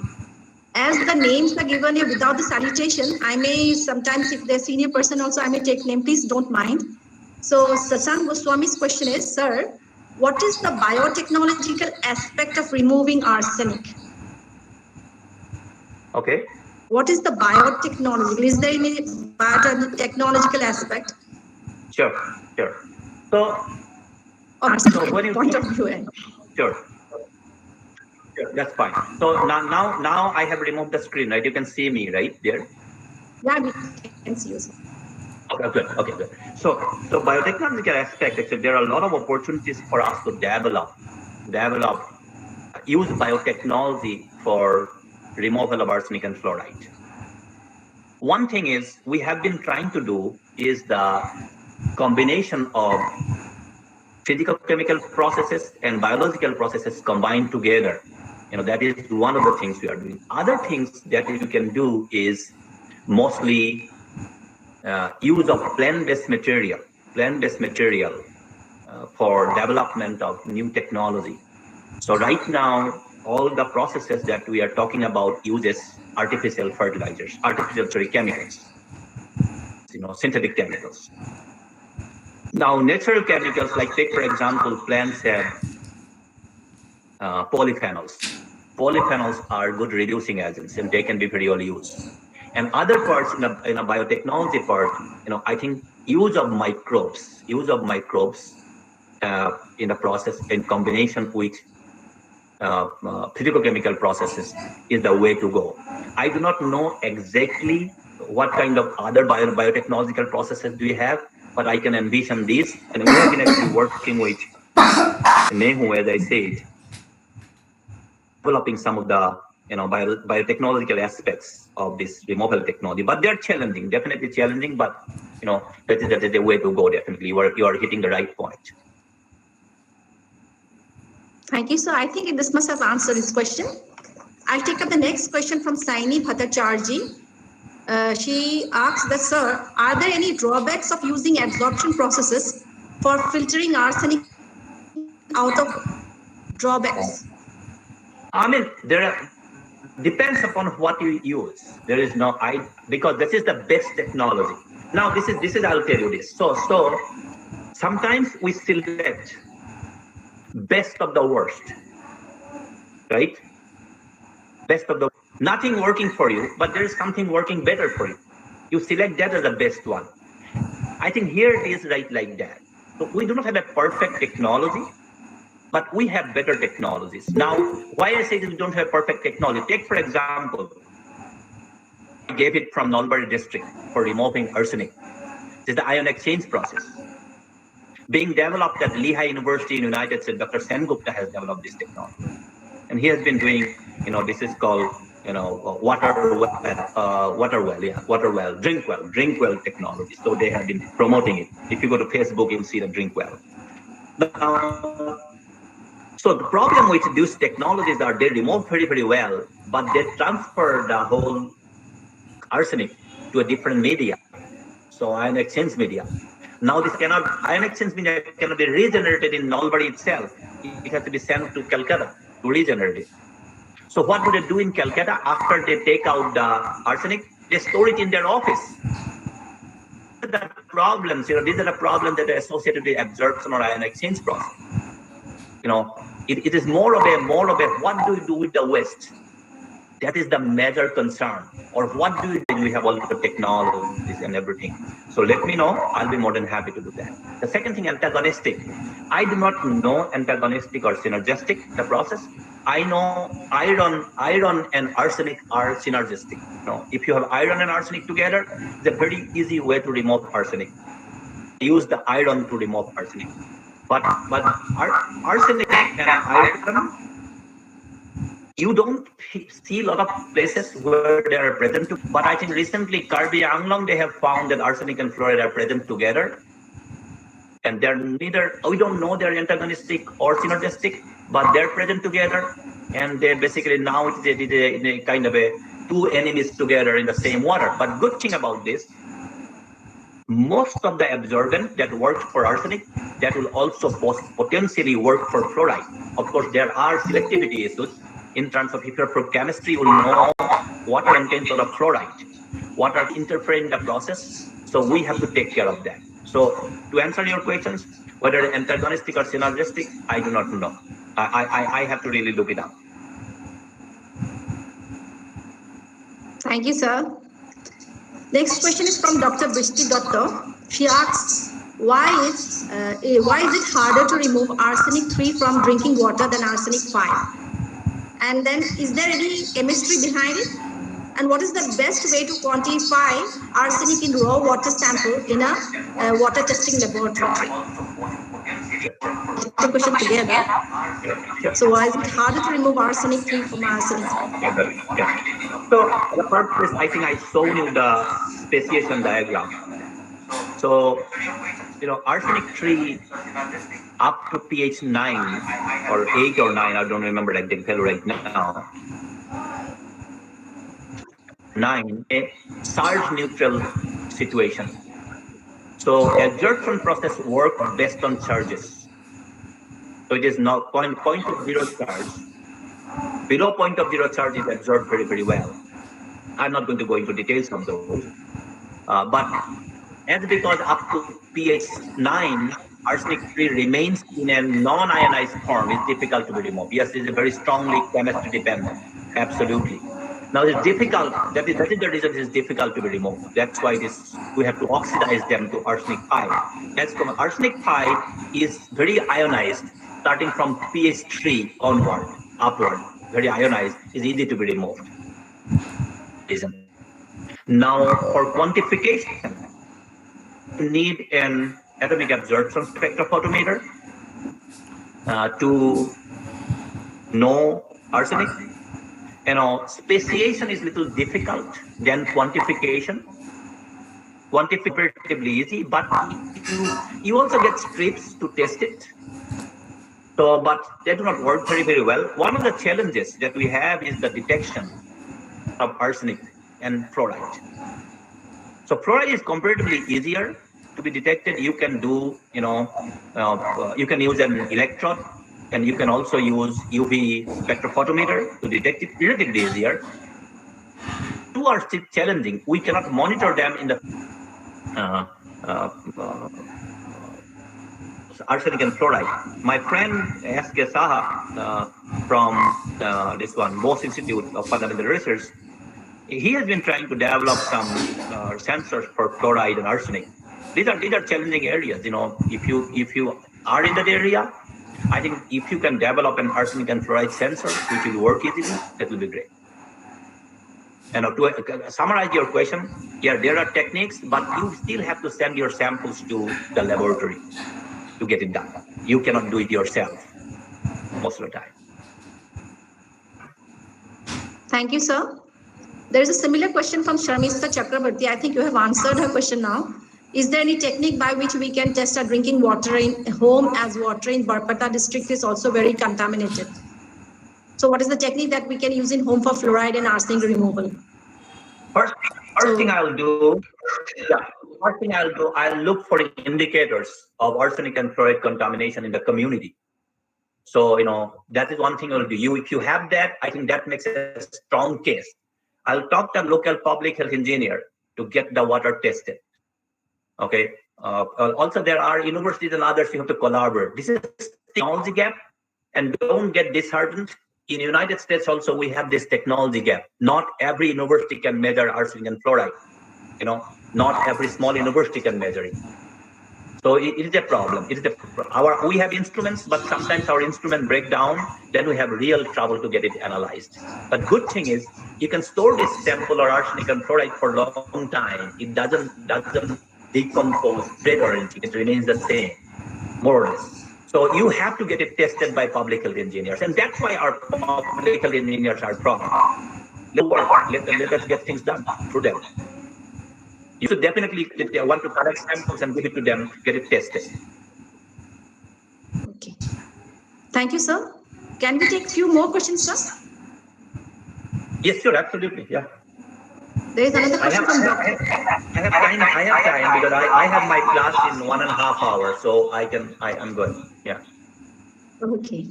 As the names are given here without the salutation, I may sometimes, if they're senior person also, I may take name. Please don't mind. So Sasang Goswami's question is, sir, what is the biotechnological aspect of removing arsenic? Okay. What is the biotechnology? Is there any biotechnological aspect? Sure. So when you point of view. Sure, that's fine. So now I have removed the screen, right? You can see me right there. Yeah, we can see you. Okay, good. So biotechnological aspect, actually, there are a lot of opportunities for us to use biotechnology for removal of arsenic and fluoride. One thing is we have been trying to do is the combination of physical-chemical processes and biological processes combined together. That is one of the things we are doing. Other things that you can do is mostly use of plant-based material for development of new technology. So right now, all the processes that we are talking about uses artificial fertilizers, chemicals, synthetic chemicals. Now, natural chemicals, like take for example, plants have polyphenols. Polyphenols are good reducing agents, and they can be very well used. And other parts in a biotechnology part, I think use of microbes in the process in combination with physical-chemical processes is the way to go. I do not know exactly what kind of other biotechnological processes do we have, but I can envision these, and we have been actually working with Nehu, as I said, developing some of the biotechnological aspects of this removal technology. But they're challenging, definitely challenging. But that is the way to go. Definitely, you are hitting the right point. Thank you, sir. I think this must have answered this question. I'll take up the next question from Saini Bhattacharjee. She asks that, sir, are there any drawbacks of using absorption processes for filtering arsenic out of drawbacks? I mean, depends upon what you use. There is because this is the best technology. Now, this is I'll tell you this. So sometimes we select best of the worst, right? Best of the nothing working for you, but there is something working better for you. You select that as the best one. I think here it is right like that. So we do not have a perfect technology, but we have better technologies. Now, why I say that we don't have perfect technology? Take, for example, I gave it from Nalbari district for removing arsenic. This is the ion exchange process being developed at Lehigh University in the United States. Dr. Sengupta has developed this technology, and he has been doing, this is called, drink well technology. So they have been promoting it. If you go to Facebook, you'll see the drink well. Now, so the problem with these technologies are they remove very, very well, but they transfer the whole arsenic to a different media. So ion exchange media. Now this ion exchange media cannot be regenerated in Nalbari itself. It has to be sent to Calcutta to regenerate it. So what do they do in Calcutta after they take out the arsenic? They store it in their office. The problems, these are the problems that are associated with absorption or ion exchange process. It is more of a what do you do with the waste? That is the major concern. Or what do you do? We have all the technologies and everything. So let me know. I'll be more than happy to do that. The second thing, antagonistic. I do not know antagonistic or synergistic, the process. I know iron and arsenic are synergistic. If you have iron and arsenic together, it's a very easy way to remove arsenic. Use the iron to remove arsenic. But arsenic and iron, you don't see a lot of places where they are present. But I think recently, Karbi Anglong, they have found that arsenic and fluoride are present together. And they're neither, we don't know they're antagonistic or synergistic, but they're present together. And they basically now it's a kind of a two enemies together in the same water. But good thing about this, most of the absorbent that works for arsenic, that will also potentially work for fluoride. Of course, there are selectivity issues in terms of if you're for chemistry, you will know what contains of fluoride, what are interfering in the process. So we have to take care of that. So to answer your questions, whether antagonistic or synergistic, I do not know. I have to really look it up. Thank you, sir. Next question is from Dr. Brishti Dotto. She asks, why is it harder to remove arsenic 3 from drinking water than arsenic 5? And then, is there any chemistry behind it? And what is the best way to quantify arsenic in raw water sample in a water testing laboratory? The question together. So why is it harder to remove arsenic 3 from arsenic? So the first is, I think I showed you the speciation diagram. So, arsenic 3 up to pH 9 or 8 or 9, I don't remember the exact value right now. 9, a charge neutral situation. So absorption process work based on charges. So it is not point of zero charge. Below point of zero charge is absorbed very, very well. I'm not going to go into details of those. But as because up to pH 9, arsenic 3 remains in a non-ionized form, it's difficult to be removed. Yes, it's very strongly chemistry dependent. Absolutely. Now it's difficult, that is the reason it's difficult to be removed. That's why we have to oxidize them to arsenic 5. That's from arsenic 5 is very ionized, starting from pH 3 onward, upward, very ionized, is easy to be removed. Now for quantification, you need an atomic absorption spectrophotometer to know arsenic. Speciation is a little difficult than quantification. Quantification is relatively easy, but you also get strips to test it. So, but they do not work very, very well. One of the challenges that we have is the detection of arsenic and fluoride. So fluoride is comparatively easier to be detected. You can do, you can use an electrode, and you can also use UV spectrophotometer to detect it, relatively easier. Two are still challenging. We cannot monitor them in the arsenic and fluoride. My friend S.K. Saha from this one, Bose Institute of Fundamental Research, he has been trying to develop some sensors for fluoride and arsenic. These are challenging areas. If you are in that area, I think if you can develop an arsenic and fluoride sensor which will work easily, that will be great. And to summarize your question, yeah, there are techniques, but you still have to send your samples to the laboratory to get it done. You cannot do it yourself most of the time. Thank you, sir. There is a similar question from Sharmista Chakrabarti. I think you have answered her question now. Is there any technique by which we can test our drinking water in home, as water in Barpata district is also very contaminated? So what is the technique that we can use in home for fluoride and arsenic removal? First thing I'll do, I'll look for indicators of arsenic and fluoride contamination in the community. So, that is one thing I'll do. If you have that, I think that makes a strong case. I'll talk to local public health engineer to get the water tested. Okay. Also, there are universities and others you have to collaborate. This is technology gap, and don't get disheartened. In the United States also, we have this technology gap. Not every university can measure arsenic and fluoride. Not every small university can measure it. So it is a problem. We have instruments, but sometimes our instrument break down. Then we have real trouble to get it analyzed. But good thing is you can store this sample or arsenic and fluoride for a long time. It doesn't decompose, spread or anything. It remains the same, more or less. So you have to get it tested by public health engineers, and that's why our public health engineers are strong. Let us get things done through them. You should definitely want to collect samples and give it to them, get it tested. Okay. Thank you, sir. Can we take a few more questions, sir? Yes, sure, absolutely. Yeah. There is another question from Dr. I have time because I have my class in 1.5 hours, so I'm good. Yeah. Okay.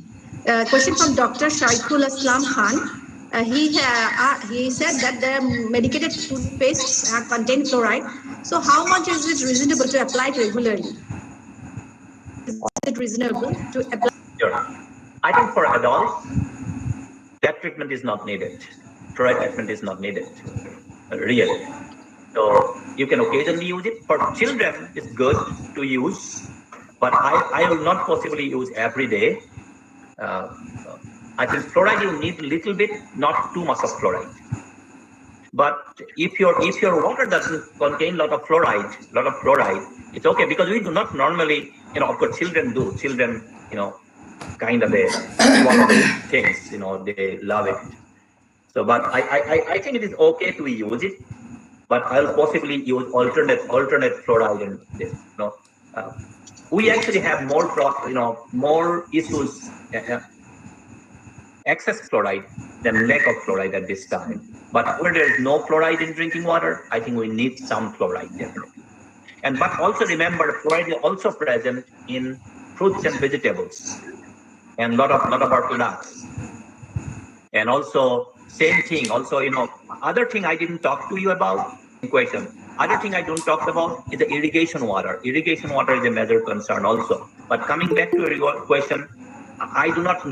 Question from Dr. Shaikul Aslam Khan. He said that the medicated toothpastes contain fluoride. So how much is it reasonable to apply it regularly? Is it reasonable to apply? Sure. I think for adults, that treatment is not needed. Fluoride treatment is not needed, really. So you can occasionally use it. For children, it's good to use, but I will not possibly use every day. I think fluoride you need a little bit, not too much of fluoride. But if your water doesn't contain a lot of fluoride, it's okay, because we do not normally, of course, children do. Children, kind of they swallow things, they love it. So, but I think it is okay to use it, but I'll possibly use alternate fluoride in this. We actually have more issues. Excess fluoride than lack of fluoride at this time. But where there is no fluoride in drinking water, I think we need some fluoride definitely. But also remember, fluoride is also present in fruits and vegetables, and lot of our products. And also same thing. Also, other thing I didn't talk to you about. Question. Other thing I don't talk about is the irrigation water. Irrigation water is a major concern also. But coming back to your question, I do not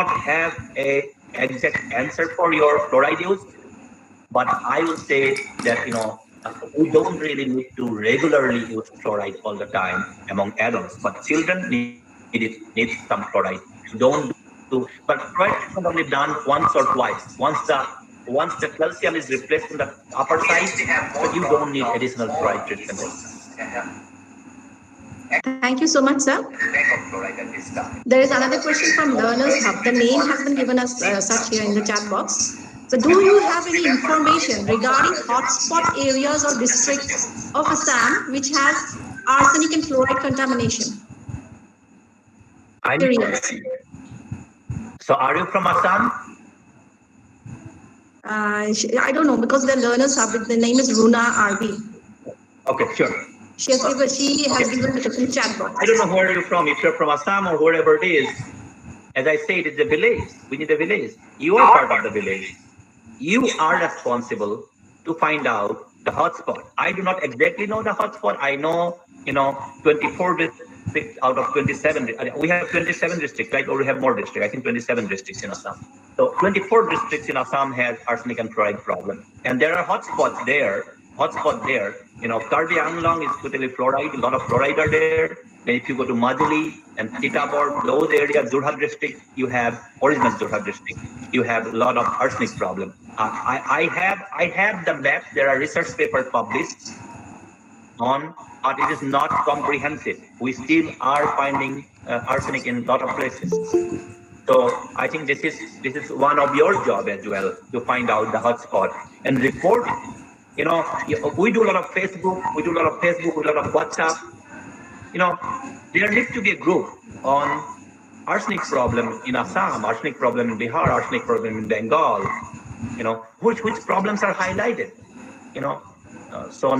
have a exact answer for your fluoride use, but I will say that we don't really need to regularly use fluoride all the time among adults, but children need some fluoride. Don't do, but fluoride is only done once or twice. Once the calcium is replaced in the upper side, but you don't need additional fluoride treatment. Thank you so much, sir. There is another question from Learners Hub. The name has been given us such here in the chat box. So do you have any information regarding hotspot areas or districts of Assam which has arsenic and fluoride contamination? So are you from Assam? I don't know, because the Learners Hub, the name is Runa RB. Okay, sure. She has given it in chat box. I don't know where you're from. If you're from Assam or wherever it is, as I said, it's a village. We need a village. You are part of the village. You are responsible to find out the hotspot. I do not exactly know the hotspot. I know, 24 districts out of 27. We have 27 districts, right? Or we have more districts. I think 27 districts in Assam. So 24 districts in Assam has arsenic and fluoride problem, and there are hotspots there. Karbi Anglong is totally fluoride. A lot of fluoride are there. Then if you go to Majuli and Titapur, those areas, Jorhat district, you have original Jorhat district. You have a lot of arsenic problem. I have the map. There are research papers published on, but it is not comprehensive. We still are finding arsenic in a lot of places. So I think this is one of your job as well, to find out the hotspot and report it. You know, we do a lot of Facebook, we do a lot of WhatsApp. You know, there needs to be a group on arsenic problem in Assam, arsenic problem in Bihar, arsenic problem in Bengal. You know, which problems are highlighted. You know, so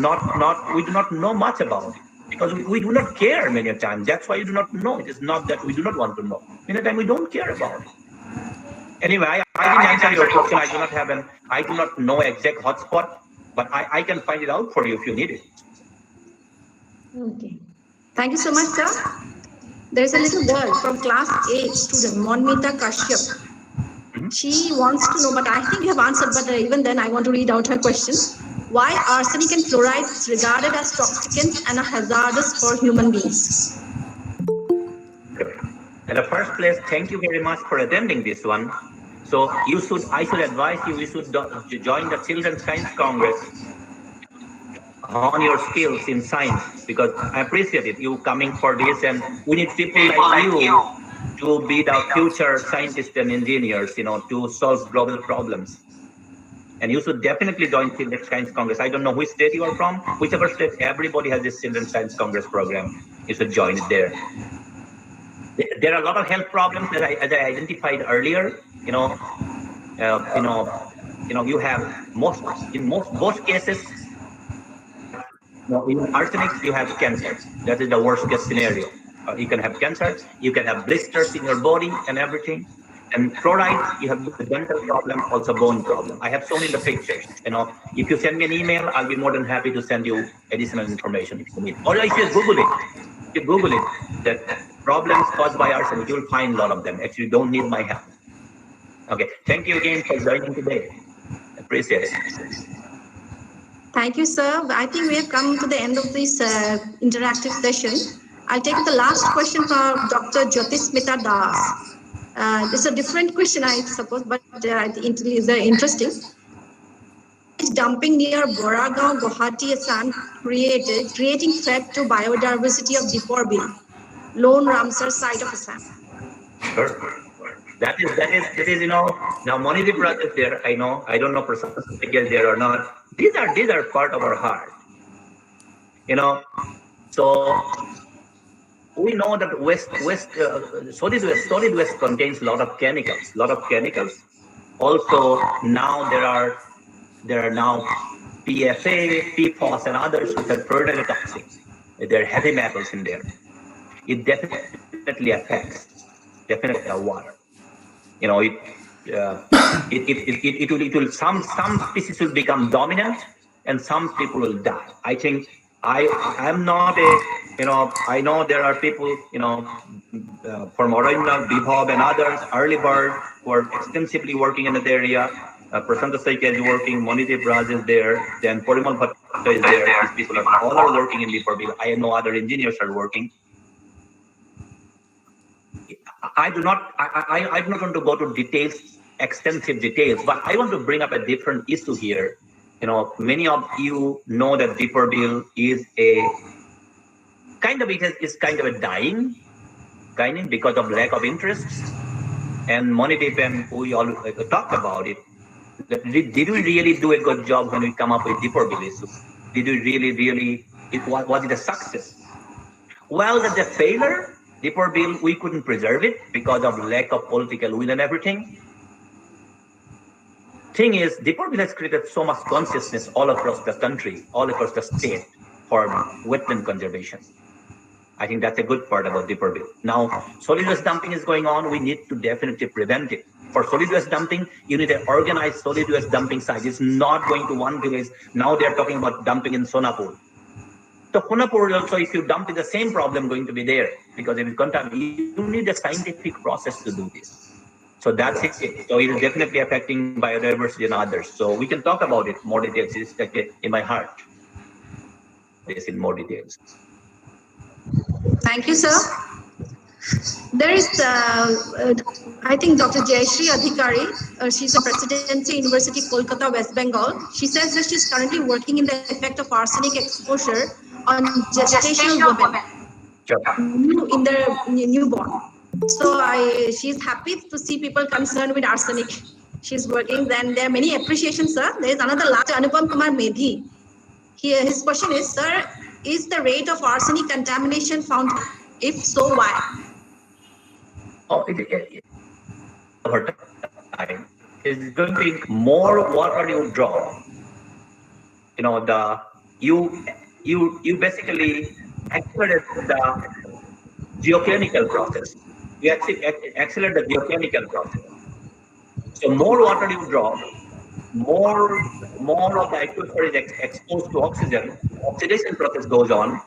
we do not know much about it because we do not care many a time. That's why you do not know. It is not that we do not want to know. Many a time we don't care about it. Anyway, I didn't answer your question. I do not know exact hotspot, but I can find it out for you if you need it. Okay. Thank you so much, sir. There's a little girl from class 8 student, Monmita Kashyap. She wants to know, but I think you have answered, but even then I want to read out her question. Why arsenic and fluoride is regarded as toxicants and are hazardous for human beings? In the first place, thank you very much for attending this one. So I should advise you should join the Children's Science Congress on your skills in science, because I appreciate it, you coming for this, and we need people like you to be the future scientists and engineers, you know, to solve global problems. And you should definitely join Children's Science Congress. I don't know which state you are from, whichever state, everybody has this Children's Science Congress program. You should join it there. There are a lot of health problems that as I identified earlier. You you have most cases. In arsenic, you have cancer. That is the worst case scenario. You can have cancer, you can have blisters in your body and everything. And fluoride, you have the dental problem, also bone problem. I have shown in the pictures. You know, if you send me an email, I'll be more than happy to send you additional information if you need. Or if you Google it, that problems caused by arsenic, you'll find a lot of them. Actually, you don't need my help. Okay, thank you again for joining today. Appreciate it. Thank you, sir. I think we have come to the end of this interactive session. I'll take the last question from Dr. Jyotismita Das. It's a different question, I suppose, but I think it is interesting. Is dumping near Boragaon, Guwahati, Assam creating threat to biodiversity of Deepor Bill, lone Ramsar site of Assam? Sure. That is, you know, now Monidip Raj is there. I know. I don't know Prasad is there or not. These are part of our heart. You know, so we know that solid waste contains a lot of chemicals. Also, now there are now PFA, PFOS, and others which are further toxic. There are heavy metals in there. It definitely affects our water. You know, it will some species will become dominant, and some people will die. I think I'm not a, you know, I know there are people, you know, from Original, Bibhob, and others, Early Bird, who are extensively working in that area. Prasanta Saika is working, Monidip Raj is there, then Porimal Bhatta is there. These people all are working in Liverpool. I know other engineers are working. I'm not going to go to details, extensive details, but I want to bring up a different issue here. You know, many of you know that Deepor Bill is a kind of a dying because of lack of interest. And Monidip, and we all talked about it. Did we really do a good job when we come up with Deepor Bill issue? Did we really? Was it a success? Well, that the failure. Deepor Bill, we couldn't preserve it because of lack of political will and everything. Thing is, Deepor Bill has created so much consciousness all across the country, all across the state for wetland conservation. I think that's a good part about Deepor Bill. Now, solid waste dumping is going on. We need to definitely prevent it. For solid waste dumping, you need an organized solid waste dumping site. It's not going to one village. Now they're talking about dumping in Sonapur. So Sonapur also, if you dump it, the same problem going to be there, because if it's contaminated, you need a scientific process to do this. So that's it. So it is definitely affecting biodiversity and others. So we can talk about it more details. It's in my heart. This in more details. Thank Thank you, sir. There is, I think, Dr. Jayashree Adhikari. She's a Presidency University, Kolkata, West Bengal. She says that she's currently working in the effect of arsenic exposure on gestational women in their newborn. So she's happy to see people concerned with arsenic. She's working. Then there are many appreciations, sir. There is another last, Anupam Kumar Medhi. His question is, sir, is the rate of arsenic contamination found? If so, why? Oh, over time is going to be more water you draw. You know, you basically accelerate the geochemical process. You accelerate the geochemical process. So more water you draw, more of the aquifer is exposed to oxygen. Oxidation process goes on,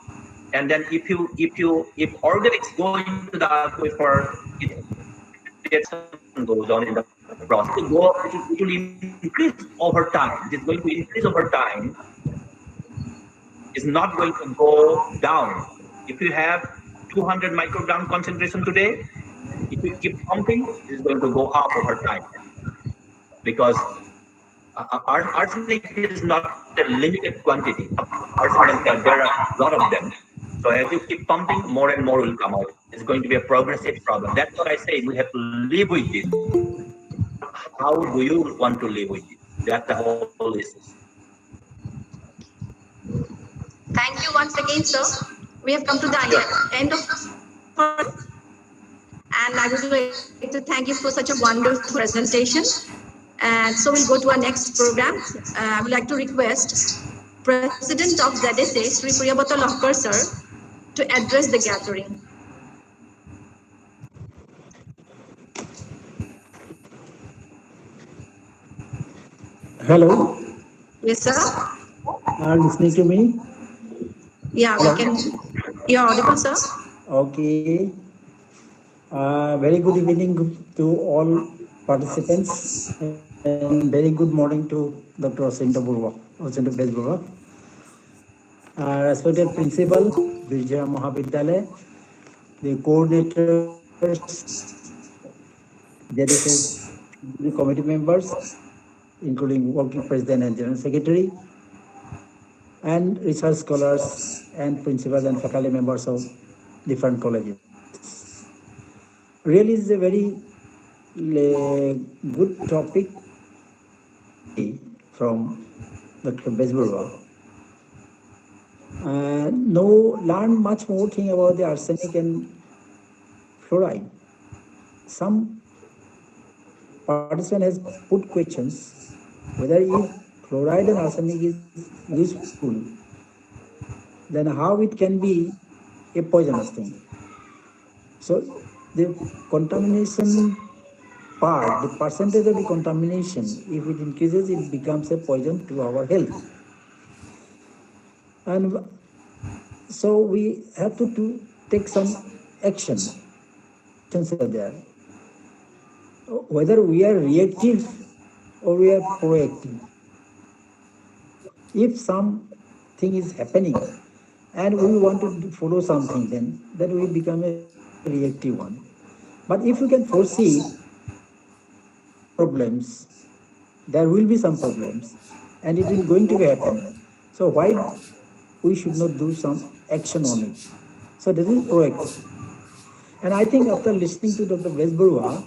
and then if organics go into the aquifer, it goes on in the process. It will increase over time. It is going to increase over time. It's not going to go down. If you have 200 microgram concentration today, if you keep pumping, it is going to go up over time. Because arsenic is not a limited quantity. Arsenic, there are a lot of them. So as you keep pumping, more and more will come out. It's going to be a progressive problem. That's what I say. We have to live with this. How do you want to live with it? That's the whole issue. Thank you once again, sir. We have come to the end of and I would like to thank you for such a wonderful presentation. And so we'll go to our next program. I would like to request President of ZSA, Sri Priyabata Lahkar sir, to address the gathering. Hello. Yes, sir. Are you listening to me? Yeah, we can. You're audible, sir. Okay. Very good evening to all participants, and very good morning to Dr. Arsenic Burwa. Respected Principal, Virginia Mahavidyalaya, the coordinators, ZSS, the committee members, including working president and general secretary, and research scholars and principals and faculty members of different colleges. Really is a very good topic from Dr. Bezburwa. Learn much more thing about the arsenic and fluoride. Some participant has put questions whether if fluoride and arsenic is useful, then how it can be a poisonous thing. So the contamination part, the percentage of the contamination, if it increases, it becomes a poison to our health. And so we have to take some action. There. Whether we are reactive or we are proactive. If something is happening and we want to follow something, then we become a reactive one. But if we can foresee problems, there will be some problems and it will going to happen. So why we should not do some action on it? So this is proactive. And I think after listening to Dr. Bezburwa,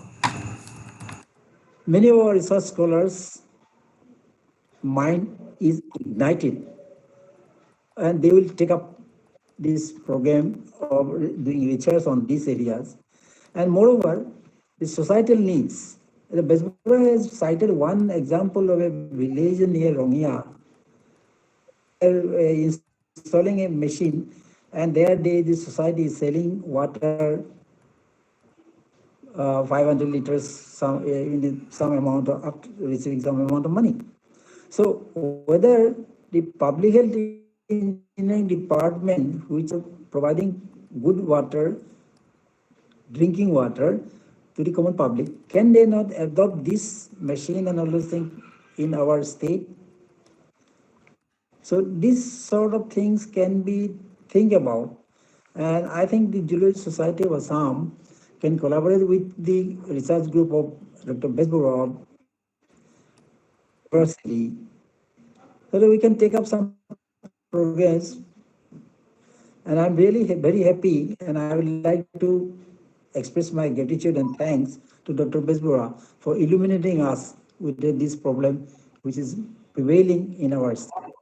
many of our research scholars' mind is ignited and they will take up this program of doing research on these areas. And moreover, the societal needs. The Bezburwa has cited one example of a village near Rongia, installing a machine, and the society is selling water, 500 liters, some amount of, up to receiving some amount of money. So whether the public health engineering department, which are providing good water, drinking water to the common public, can they not adopt this machine and all those things in our state? So these sort of things can be think about, And I think the Geological Society of Assam can collaborate with the research group of Dr. Besbura University so that we can take up some progress. And I'm really very happy, and I would like to express my gratitude and thanks to Dr. Besbura for illuminating us with this problem which is prevailing in our state.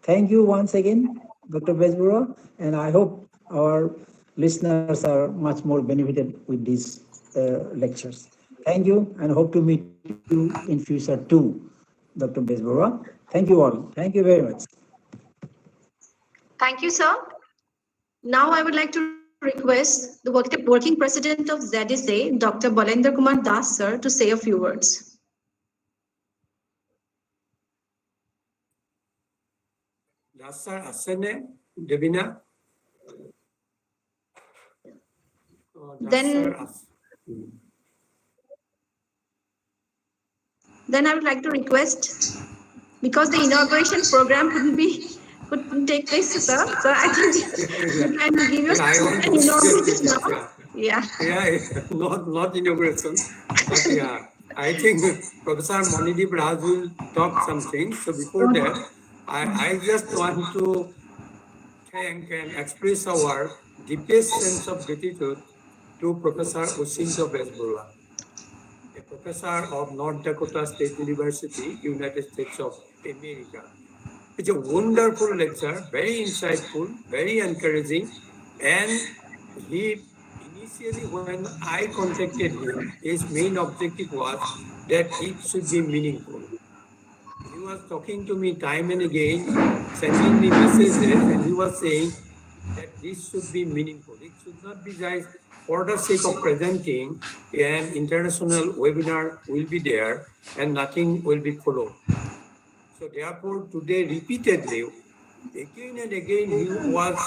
Thank you once again, Dr. Besbura, and I hope our listeners are much more benefited with these lectures. Thank you, and hope to meet you in future too, Dr. Besbura. Thank you all. Thank you very much. Thank you, sir. Now I would like to request the working president of ZSA, Dr. Balendra Kumar Das, sir, to say a few words. Das sir, Arsenic, Devina. Then I would like to request, because the inauguration program couldn't take place, sir. So I think you can give us an inauguration now. Yeah. Yeah, not inauguration, but yeah, I think Professor Monidip Raj will talk something. So before that, I just want to thank and express our deepest sense of gratitude to Professor Usinto Besbura, a professor of North Dakota State University, United States of America. It's a wonderful lecture, very insightful, very encouraging, and he initially, when I contacted him, his main objective was that it should be meaningful. He was talking to me time and again, sending me messages, and he was saying that this should be meaningful. It should not be just for the sake of presenting an international webinar will be there and nothing will be followed. So therefore, today repeatedly, again and again, he was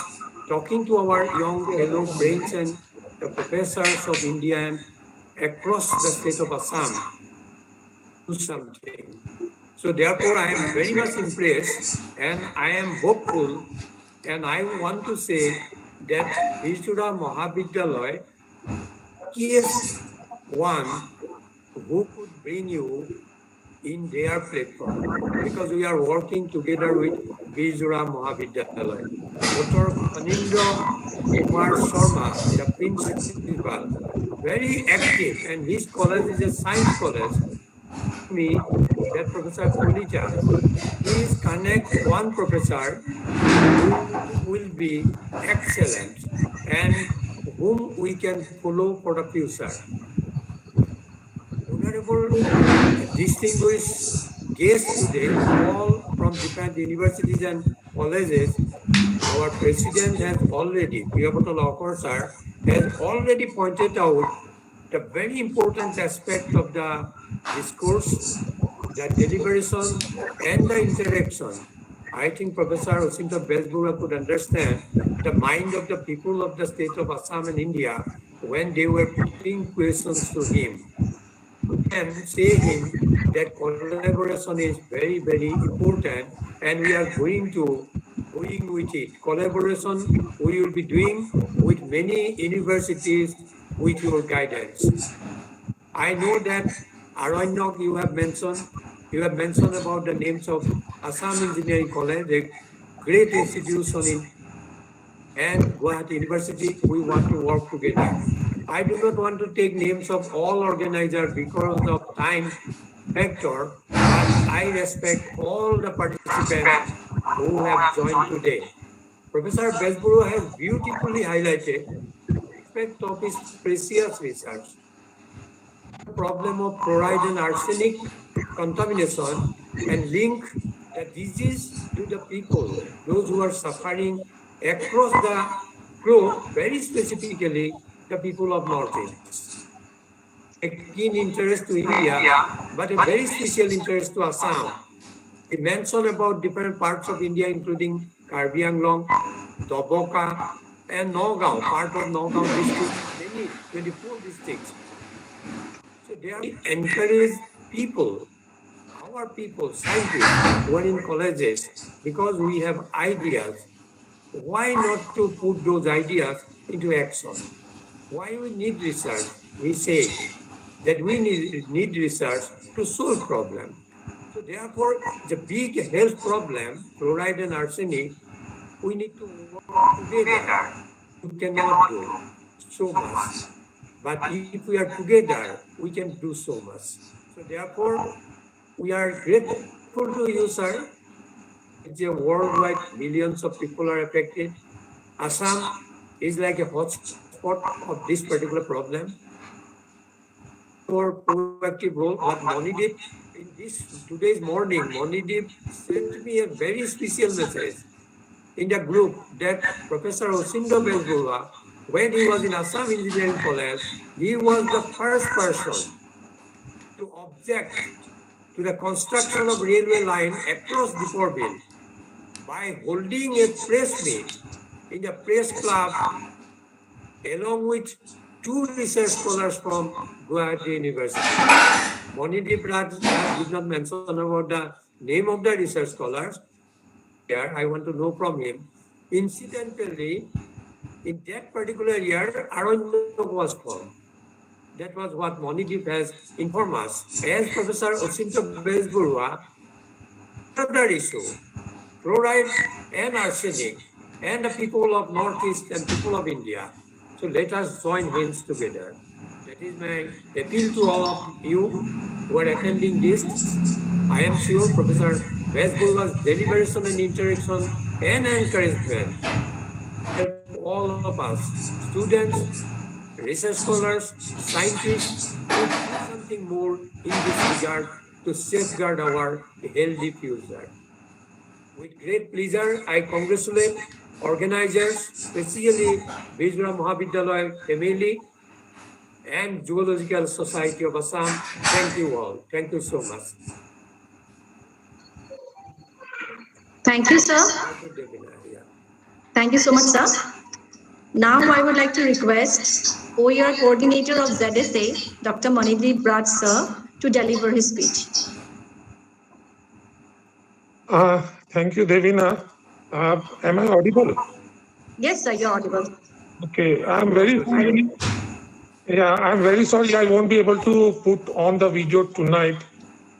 talking to our young fellow friends and the professors of India and across the state of Assam do something. So therefore, I am very much impressed and I am hopeful, and I want to say that Vishura Mahavidyalaya is one who could bring you in their platform, because we are working together with Vishura Mahavidyalaya. Dr. Anindra Kumar Sharma, the principal, very active, and his college is a science college. Me that Professor Kolija, please connect one professor who will be excellent and whom we can follow for the future. Honorable distinguished guests today, all from different universities and colleges, our president has already, Priyapatal sir, has already pointed out the very important aspect of the discourse, the deliberation, and the interaction. I think Professor Usinto Besbura could understand the mind of the people of the state of Assam and India when they were putting questions to him. And say him that collaboration is very, very important, and we are going with it. Collaboration we will be doing with many universities with your guidance. I know that Aranyok you have mentioned about the names of Assam Engineering College, a great institution and Guwahati University. We want to work together. I do not want to take names of all organizers because of time factor, but I respect all the participants who have joined today. Professor Besbura has beautifully highlighted the aspect of his precious research. The problem of fluoride and arsenic contamination and link the disease to the people, those who are suffering across the globe, very specifically the people of Northeast. A keen interest to India, but a very special interest to Assam. He mentioned about different parts of India, including Karbi Anglong, Doboka, and Nagaon, part of Nagaon district, many 24 districts. So they are encourage people, our people, scientists who are in colleges, because we have ideas. why not to put those ideas into action? Why we need research? We say that we need research to solve problem. So therefore, the big health problem, fluoride and arsenic, we need to work together. You cannot do so much. But if we are together, we can do so much. So therefore, we are grateful to you, sir. It's a worldwide, millions of people are affected. Assam is like a hotspot of this particular problem. Your proactive role, but Monidip, in this today's morning, Monidip sent me a very special message in the group that Professor Osindo Besbulwa, when he was in Assam Engineering College, he was the first person to object to the construction of railway line across Diporville by holding a press meet in the press club along with two research scholars from Guwahati University. Monidip Raj did not mention about the name of the research scholars. Here, I want to know from him. Incidentally, in that particular year, Aranyok was formed. That was what Monidip has informed us. As Professor Osinto Besburwa, another issue, fluoride and arsenic, and the people of Northeast and people of India. So let us join hands together. That is my appeal to all of you who are attending this. I am sure Professor Besburwa's deliberation and interaction and encouragement help all of us, students, research scholars, scientists, to do something more in this regard to safeguard our healthy future. With great pleasure, I congratulate organizers, especially Bijra Mahavidyalaya family and Zoological Society of Assam. Thank you all. Thank you so much. Thank you, sir. Thank you so much, sir. Now I would like to request OER coordinator of ZSA, Dr. Manidip Raj, sir, to deliver his speech. Thank you, Devina. Am I audible? Yes, sir, you're audible. Okay, I'm very sorry. Yeah, I'm very sorry I won't be able to put on the video tonight.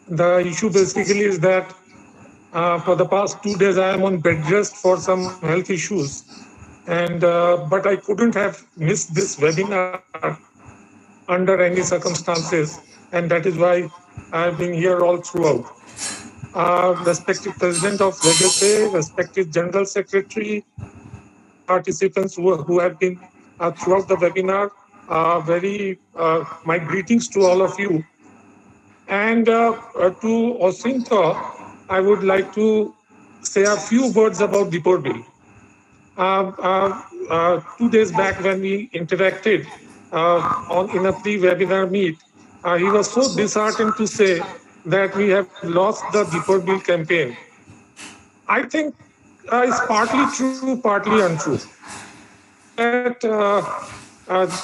The issue basically is that for the past 2 days I am on bed rest for some health issues, and but I couldn't have missed this webinar under any circumstances, and that is why I've been here all throughout. Respected President of ZSA, respected General Secretary, participants who have been throughout the webinar, my greetings to all of you. And to Osinto, I would like to say a few words about Diporville. 2 days back when we interacted in a pre-webinar meet, he was so disheartened to say that we have lost the Diporville campaign. I think it's partly true, partly untrue. That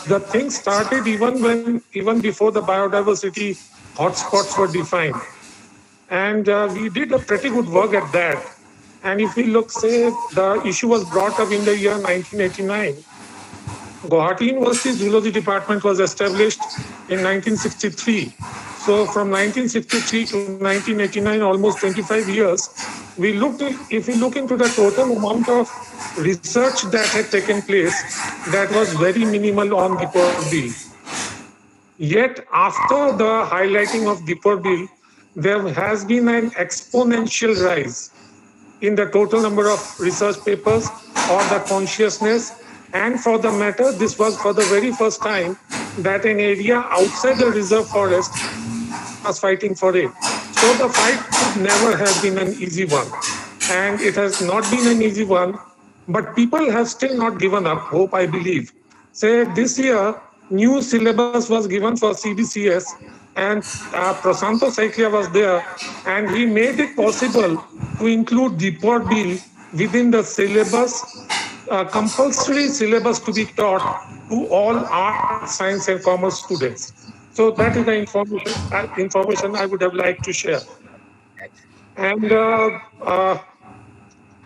the thing started even before the biodiversity hotspots were defined, and we did a pretty good work at that. And if we look, say, the issue was brought up in the year 1989. Guwahati University Zoology Department was established in 1963. So from 1963 to 1989, almost 25 years, if we look into the total amount of research that had taken place, that was very minimal on Diporville. Yet after the highlighting of Diporville, there has been an exponential rise in the total number of research papers or the consciousness. And for the matter, this was for the very first time that an area outside the reserve forest was fighting for it. So the fight could never have been an easy one. And it has not been an easy one, but people have still not given up hope, I believe. Say this year, new syllabus was given for CBCS, and Prasanto Saiklia was there, and he made it possible to include Diporville within the syllabus, compulsory syllabus to be taught to all art, science, and commerce students. So that is the information I would have liked to share. And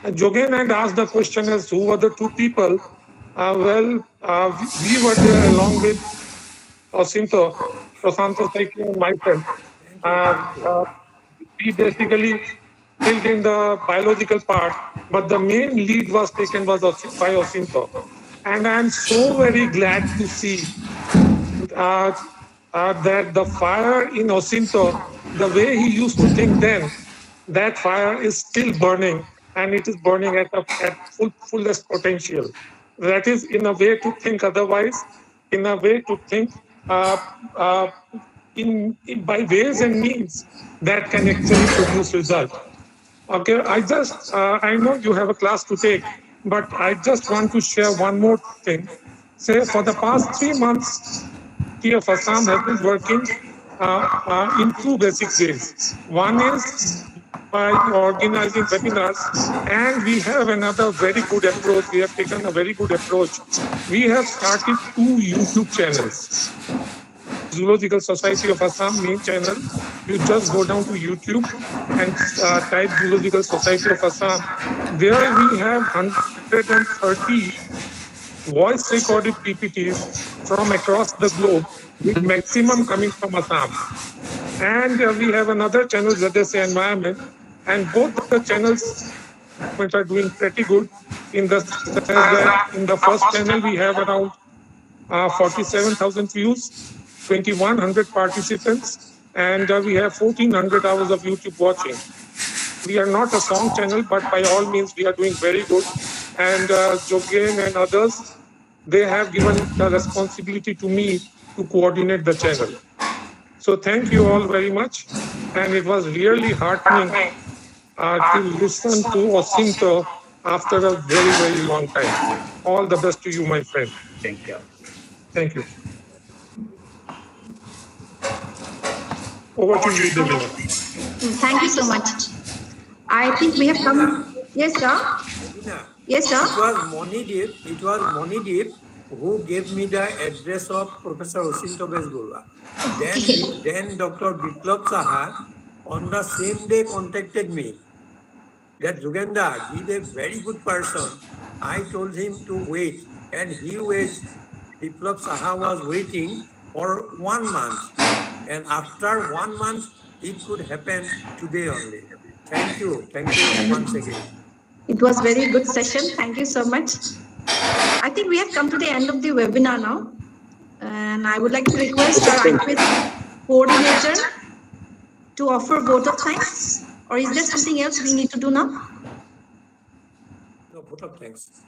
Jogen had asked the question as who were the two people. We were there along with Osinto, Prasanto Saiki and myself. Thank you. Uh, Thank you. uh, we basically filled in the biological part, but the main lead was taken by Osinto. And I'm so very glad to see uh, that the fire in Osinto, the way he used to think then, that fire is still burning, and it is burning at fullest potential. That is in a way to think otherwise, in a way to think uh, uh, by ways and means that can actually produce result. Okay, I know you have a class to take, but I just want to share one more thing. Say, for the past 3 months, T of Assam has been working in two basic ways. One is by organizing webinars, and we have another very good approach. We have taken a very good approach. We have started 2 YouTube channels. Zoological Society of Assam main channel. You just go down to YouTube and type Zoological Society of Assam. There we have 130 voice recorded PPTs from across the globe, with maximum coming from Assam. And we have another channel, ZSA Environment, and both the channels which are doing pretty good in the sense that in the first channel we have around 47,000 views, 2,100 participants, and we have 1,400 hours of YouTube watching. We are not a song channel, but by all means, we are doing very good. And Jogen and others, they have given the responsibility to me to coordinate the channel. So thank you all very much. And it was really heartening to listen to Osinto after a very, very long time. All the best to you, my friend. Thank you. Thank you. Over to you, Devina. Thank you so much. I think we have come. Yes, sir. Devina, Yes, sir. It was Monideep who gave me the address of Professor Osinto Besgurwa. Then Dr. Biplab Saha on the same day contacted me that Jugenda, he is a very good person. I told him to wait, and Biplab Saha was waiting for 1 month. And after 1 month, it could happen today only. Thank you once again. It was very good session. Thank you so much. I think we have come to the end of the webinar now. And I would like to request our IQS coordinator to offer vote of thanks. Or is there something else we need to do now? No, vote of thanks.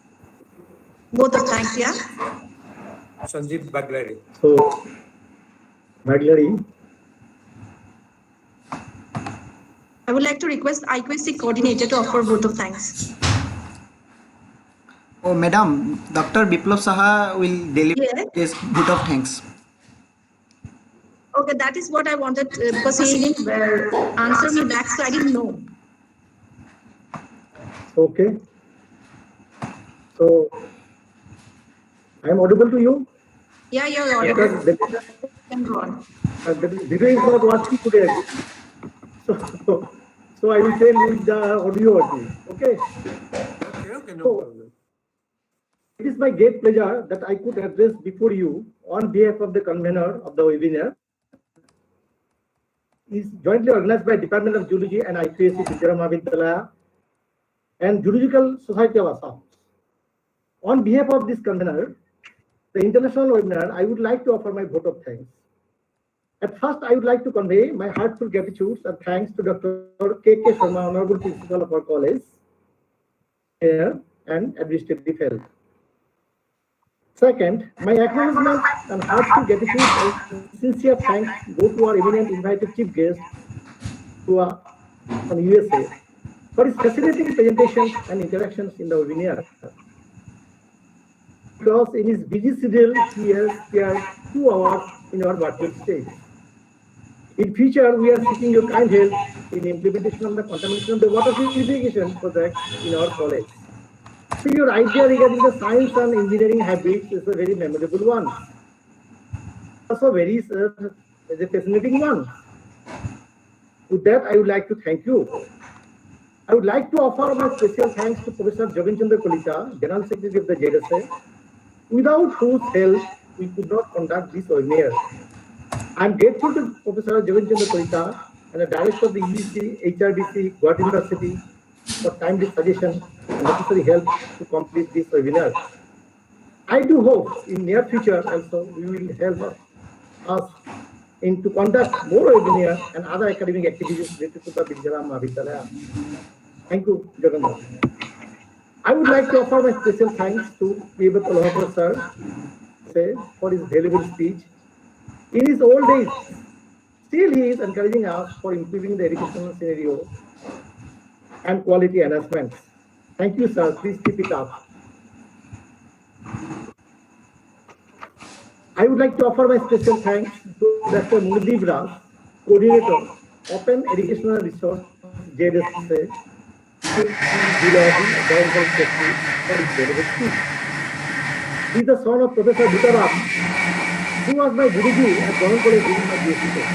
Vote of thanks, yeah? Sanjeev Baglari. So, Baglari, I would like to request IQSC coordinator to offer vote of thanks. Oh, Madam, Dr. Biplab Saha will deliver this vote of thanks. Okay, that is what I wanted because he didn't answer me back, so I didn't know. okay. So, I am audible to you? Yeah, you're audible. Because You can go on. the video is not watching today. So I will tell you the audio only. Okay. Okay, no So, problem. it is my great pleasure that I could address before you on behalf of the convener of the webinar. Is jointly organized by Department of Zoology and IQSC Vidyara Mahavidyalaya and Zoological Society of Assam. On behalf of this convener, the international webinar, I would like to offer my vote of thanks. At first, I would like to convey my heartfelt gratitude and thanks to Dr. K.K. Sharma, Honorable Principal of our college and Administrative Health. Second, my acknowledgement and heartfelt gratitude and sincere thanks go to our eminent invited chief guest from USA for his fascinating presentations and interactions in the webinar. Because in his busy schedule, he has spared 2 hours in our virtual stage. In future, we are seeking your kind help in implementation of the contamination of the water purification project in our college. So your idea regarding the science and engineering habits is a very memorable one. Also very fascinating one. With that, I would like to thank you. I would like to offer my special thanks to Professor Jogin Chandra Kolita, General Secretary of the JSA, without whose help we could not conduct this webinar. I am grateful to Professor Jogin Chandra Kolita and the Director of the UEC HRDC, Guwahati University, for timely suggestion and necessary help to complete this webinar. I do hope in near future also we will help us in to conduct more webinars and other academic activities related to the Bijaram Mahavidyalaya. Thank you, Jagannath. I would like to offer my special thanks to P.B. Tolhapur sir for his valuable speech. In his old days, still he is encouraging us for improving the educational scenario and quality enhancements. Thank you, sir. Please keep it up. I would like to offer my special thanks to Dr. Mudeep Raj, Coordinator, Open Educational Resource, JSA, Government Secretary, for his valuable speech. He is the son of Professor Butaram, who was my Guruji at Government College during my PhD course.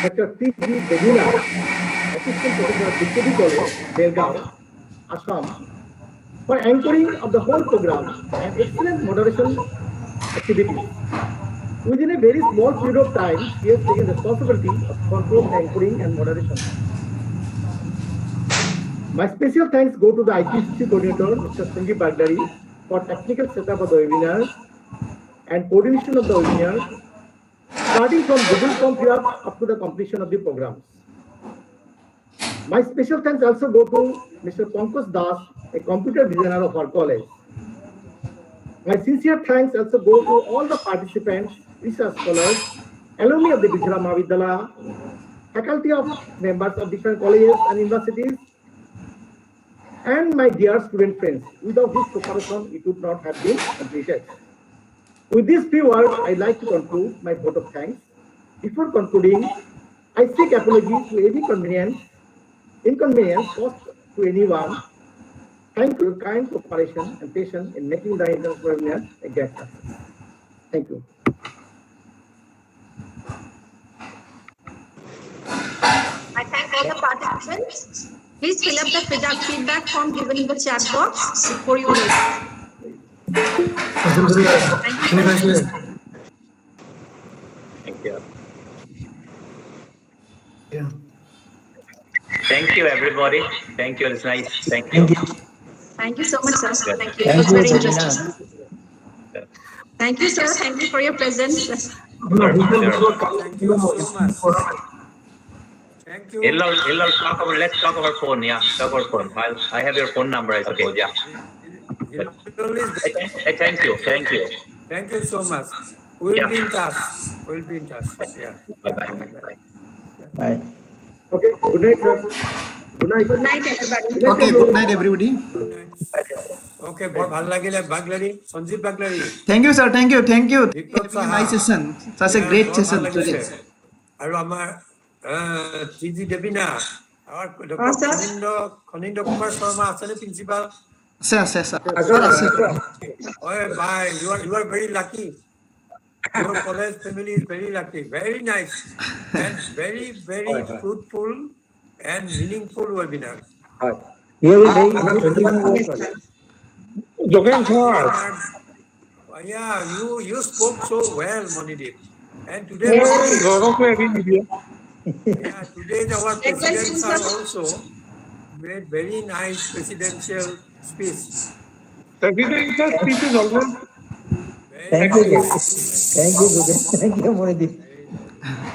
Dr. T.G. Devina, Assistant Professor at Dikshiti College, Belgaum, Assam, for anchoring of the whole program and excellent moderation activities. Within a very small period of time, he has taken responsibility of control, anchoring, and moderation. My special thanks go to the IPCC coordinator, Mr. Sanjeev Bagdari, for technical setup of the webinar and coordination of the webinar, starting from Google Form fill-up up to the completion of the programs. My special thanks also go to Mr. Pankaj Das, a computer designer of our college. My sincere thanks also go to all the participants, research scholars, alumni of the Bijaram Mahavidyalaya, faculty of members of different colleges and universities, and my dear student friends, without whose cooperation it would not have been completed. With these few words, I'd like to conclude my vote of thanks. Before concluding, I seek apology to any inconvenience caused to anyone. Thank you for your kind cooperation and patience in making the international webinar a great success. Thank you. I thank all the participants. Please fill up the feedback form given in the chat box before you leave. Thank you. Thank you. Yeah. Thank you, everybody. Thank you. It's nice. Thank you. Thank you so much, sir. Thank you. It Thank was you, very Devina. interesting. Thank you, sir. Thank you for your presence. Sure, sure. Thank you so much. Thank you. Let's talk about phone. Yeah, talk about phone. I have your phone number, I suppose. Yeah. Thank you. Thank you. Thank you so much. We'll Yeah. be in touch. We'll be in touch. Yeah. Bye-bye. Bye. Okay, good night, sir. Good night. Good night, everybody. Okay, good night, everybody. Okay, बहुत ভাল লাগিলে Baglary Sanjeev Baglary Thank you, sir. Thank you. Thank you. Biplab Having a nice Saha session. Such a great বহুত ভাল session লাগিছে today. আৰু আমাৰ টিজি দেৱীনা আমাৰ sir. Khanindra Kumar Sharma আছেনে principal Sir. Oh, bye. You are very lucky. Your college family is very lucky. Very nice and very fruitful and meaningful webinar. Jogen sir. Yeah, you spoke so well, Monideep. And today, today our presidents are also made very nice presidential speech. Presidential speech is always. Thank you, Jogen. Thank you, Monideep.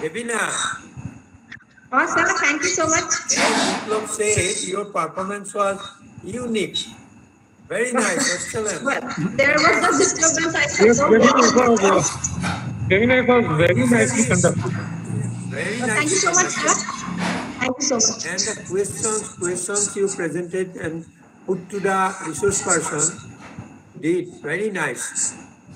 Devina. Oh, sir, thank you so much. Biplov said your performance was unique. Very nice, excellent. Well, there was a disturbance, I Yes, suppose. Devina, it was very nicely conducted. Very nice. Thank you so much, sir. Thank you so much. And the questions you presented and put to the resource person did very nice.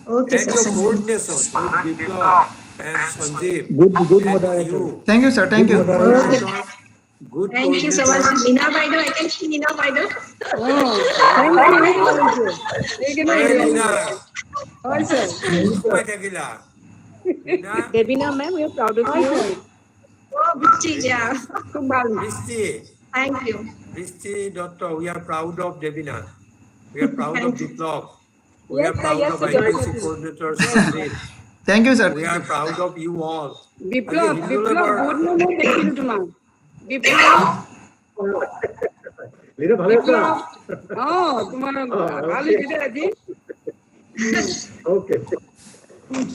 Okay, And sir. your coordination with Biplov and Sanjeev. Good and moderator. you. Thank you, sir. Thank you. Good Thank you so much. Nina Baidu, I can see Nina Baidu. Devina, Devina ma'am, we are proud of you. Oh, Bichi, yeah. খুব ভালো Bristi, Thank you. Bristi, Doctor, we are proud of Devina. We are proud of Thank you. Biplov. We Yes, are sir, proud yes, of sir, IPC definitely. coordinator Sandeep. Thank you, sir. We are proud of you all. বিপ্লব আজি বিপ্লব হিন্দুলেবৰ good morning দেখিলো তোমাক বিপ্লব leader ভালে আছা? বিপ্লব তোমাৰ ভাল হৈছে আজি Okay.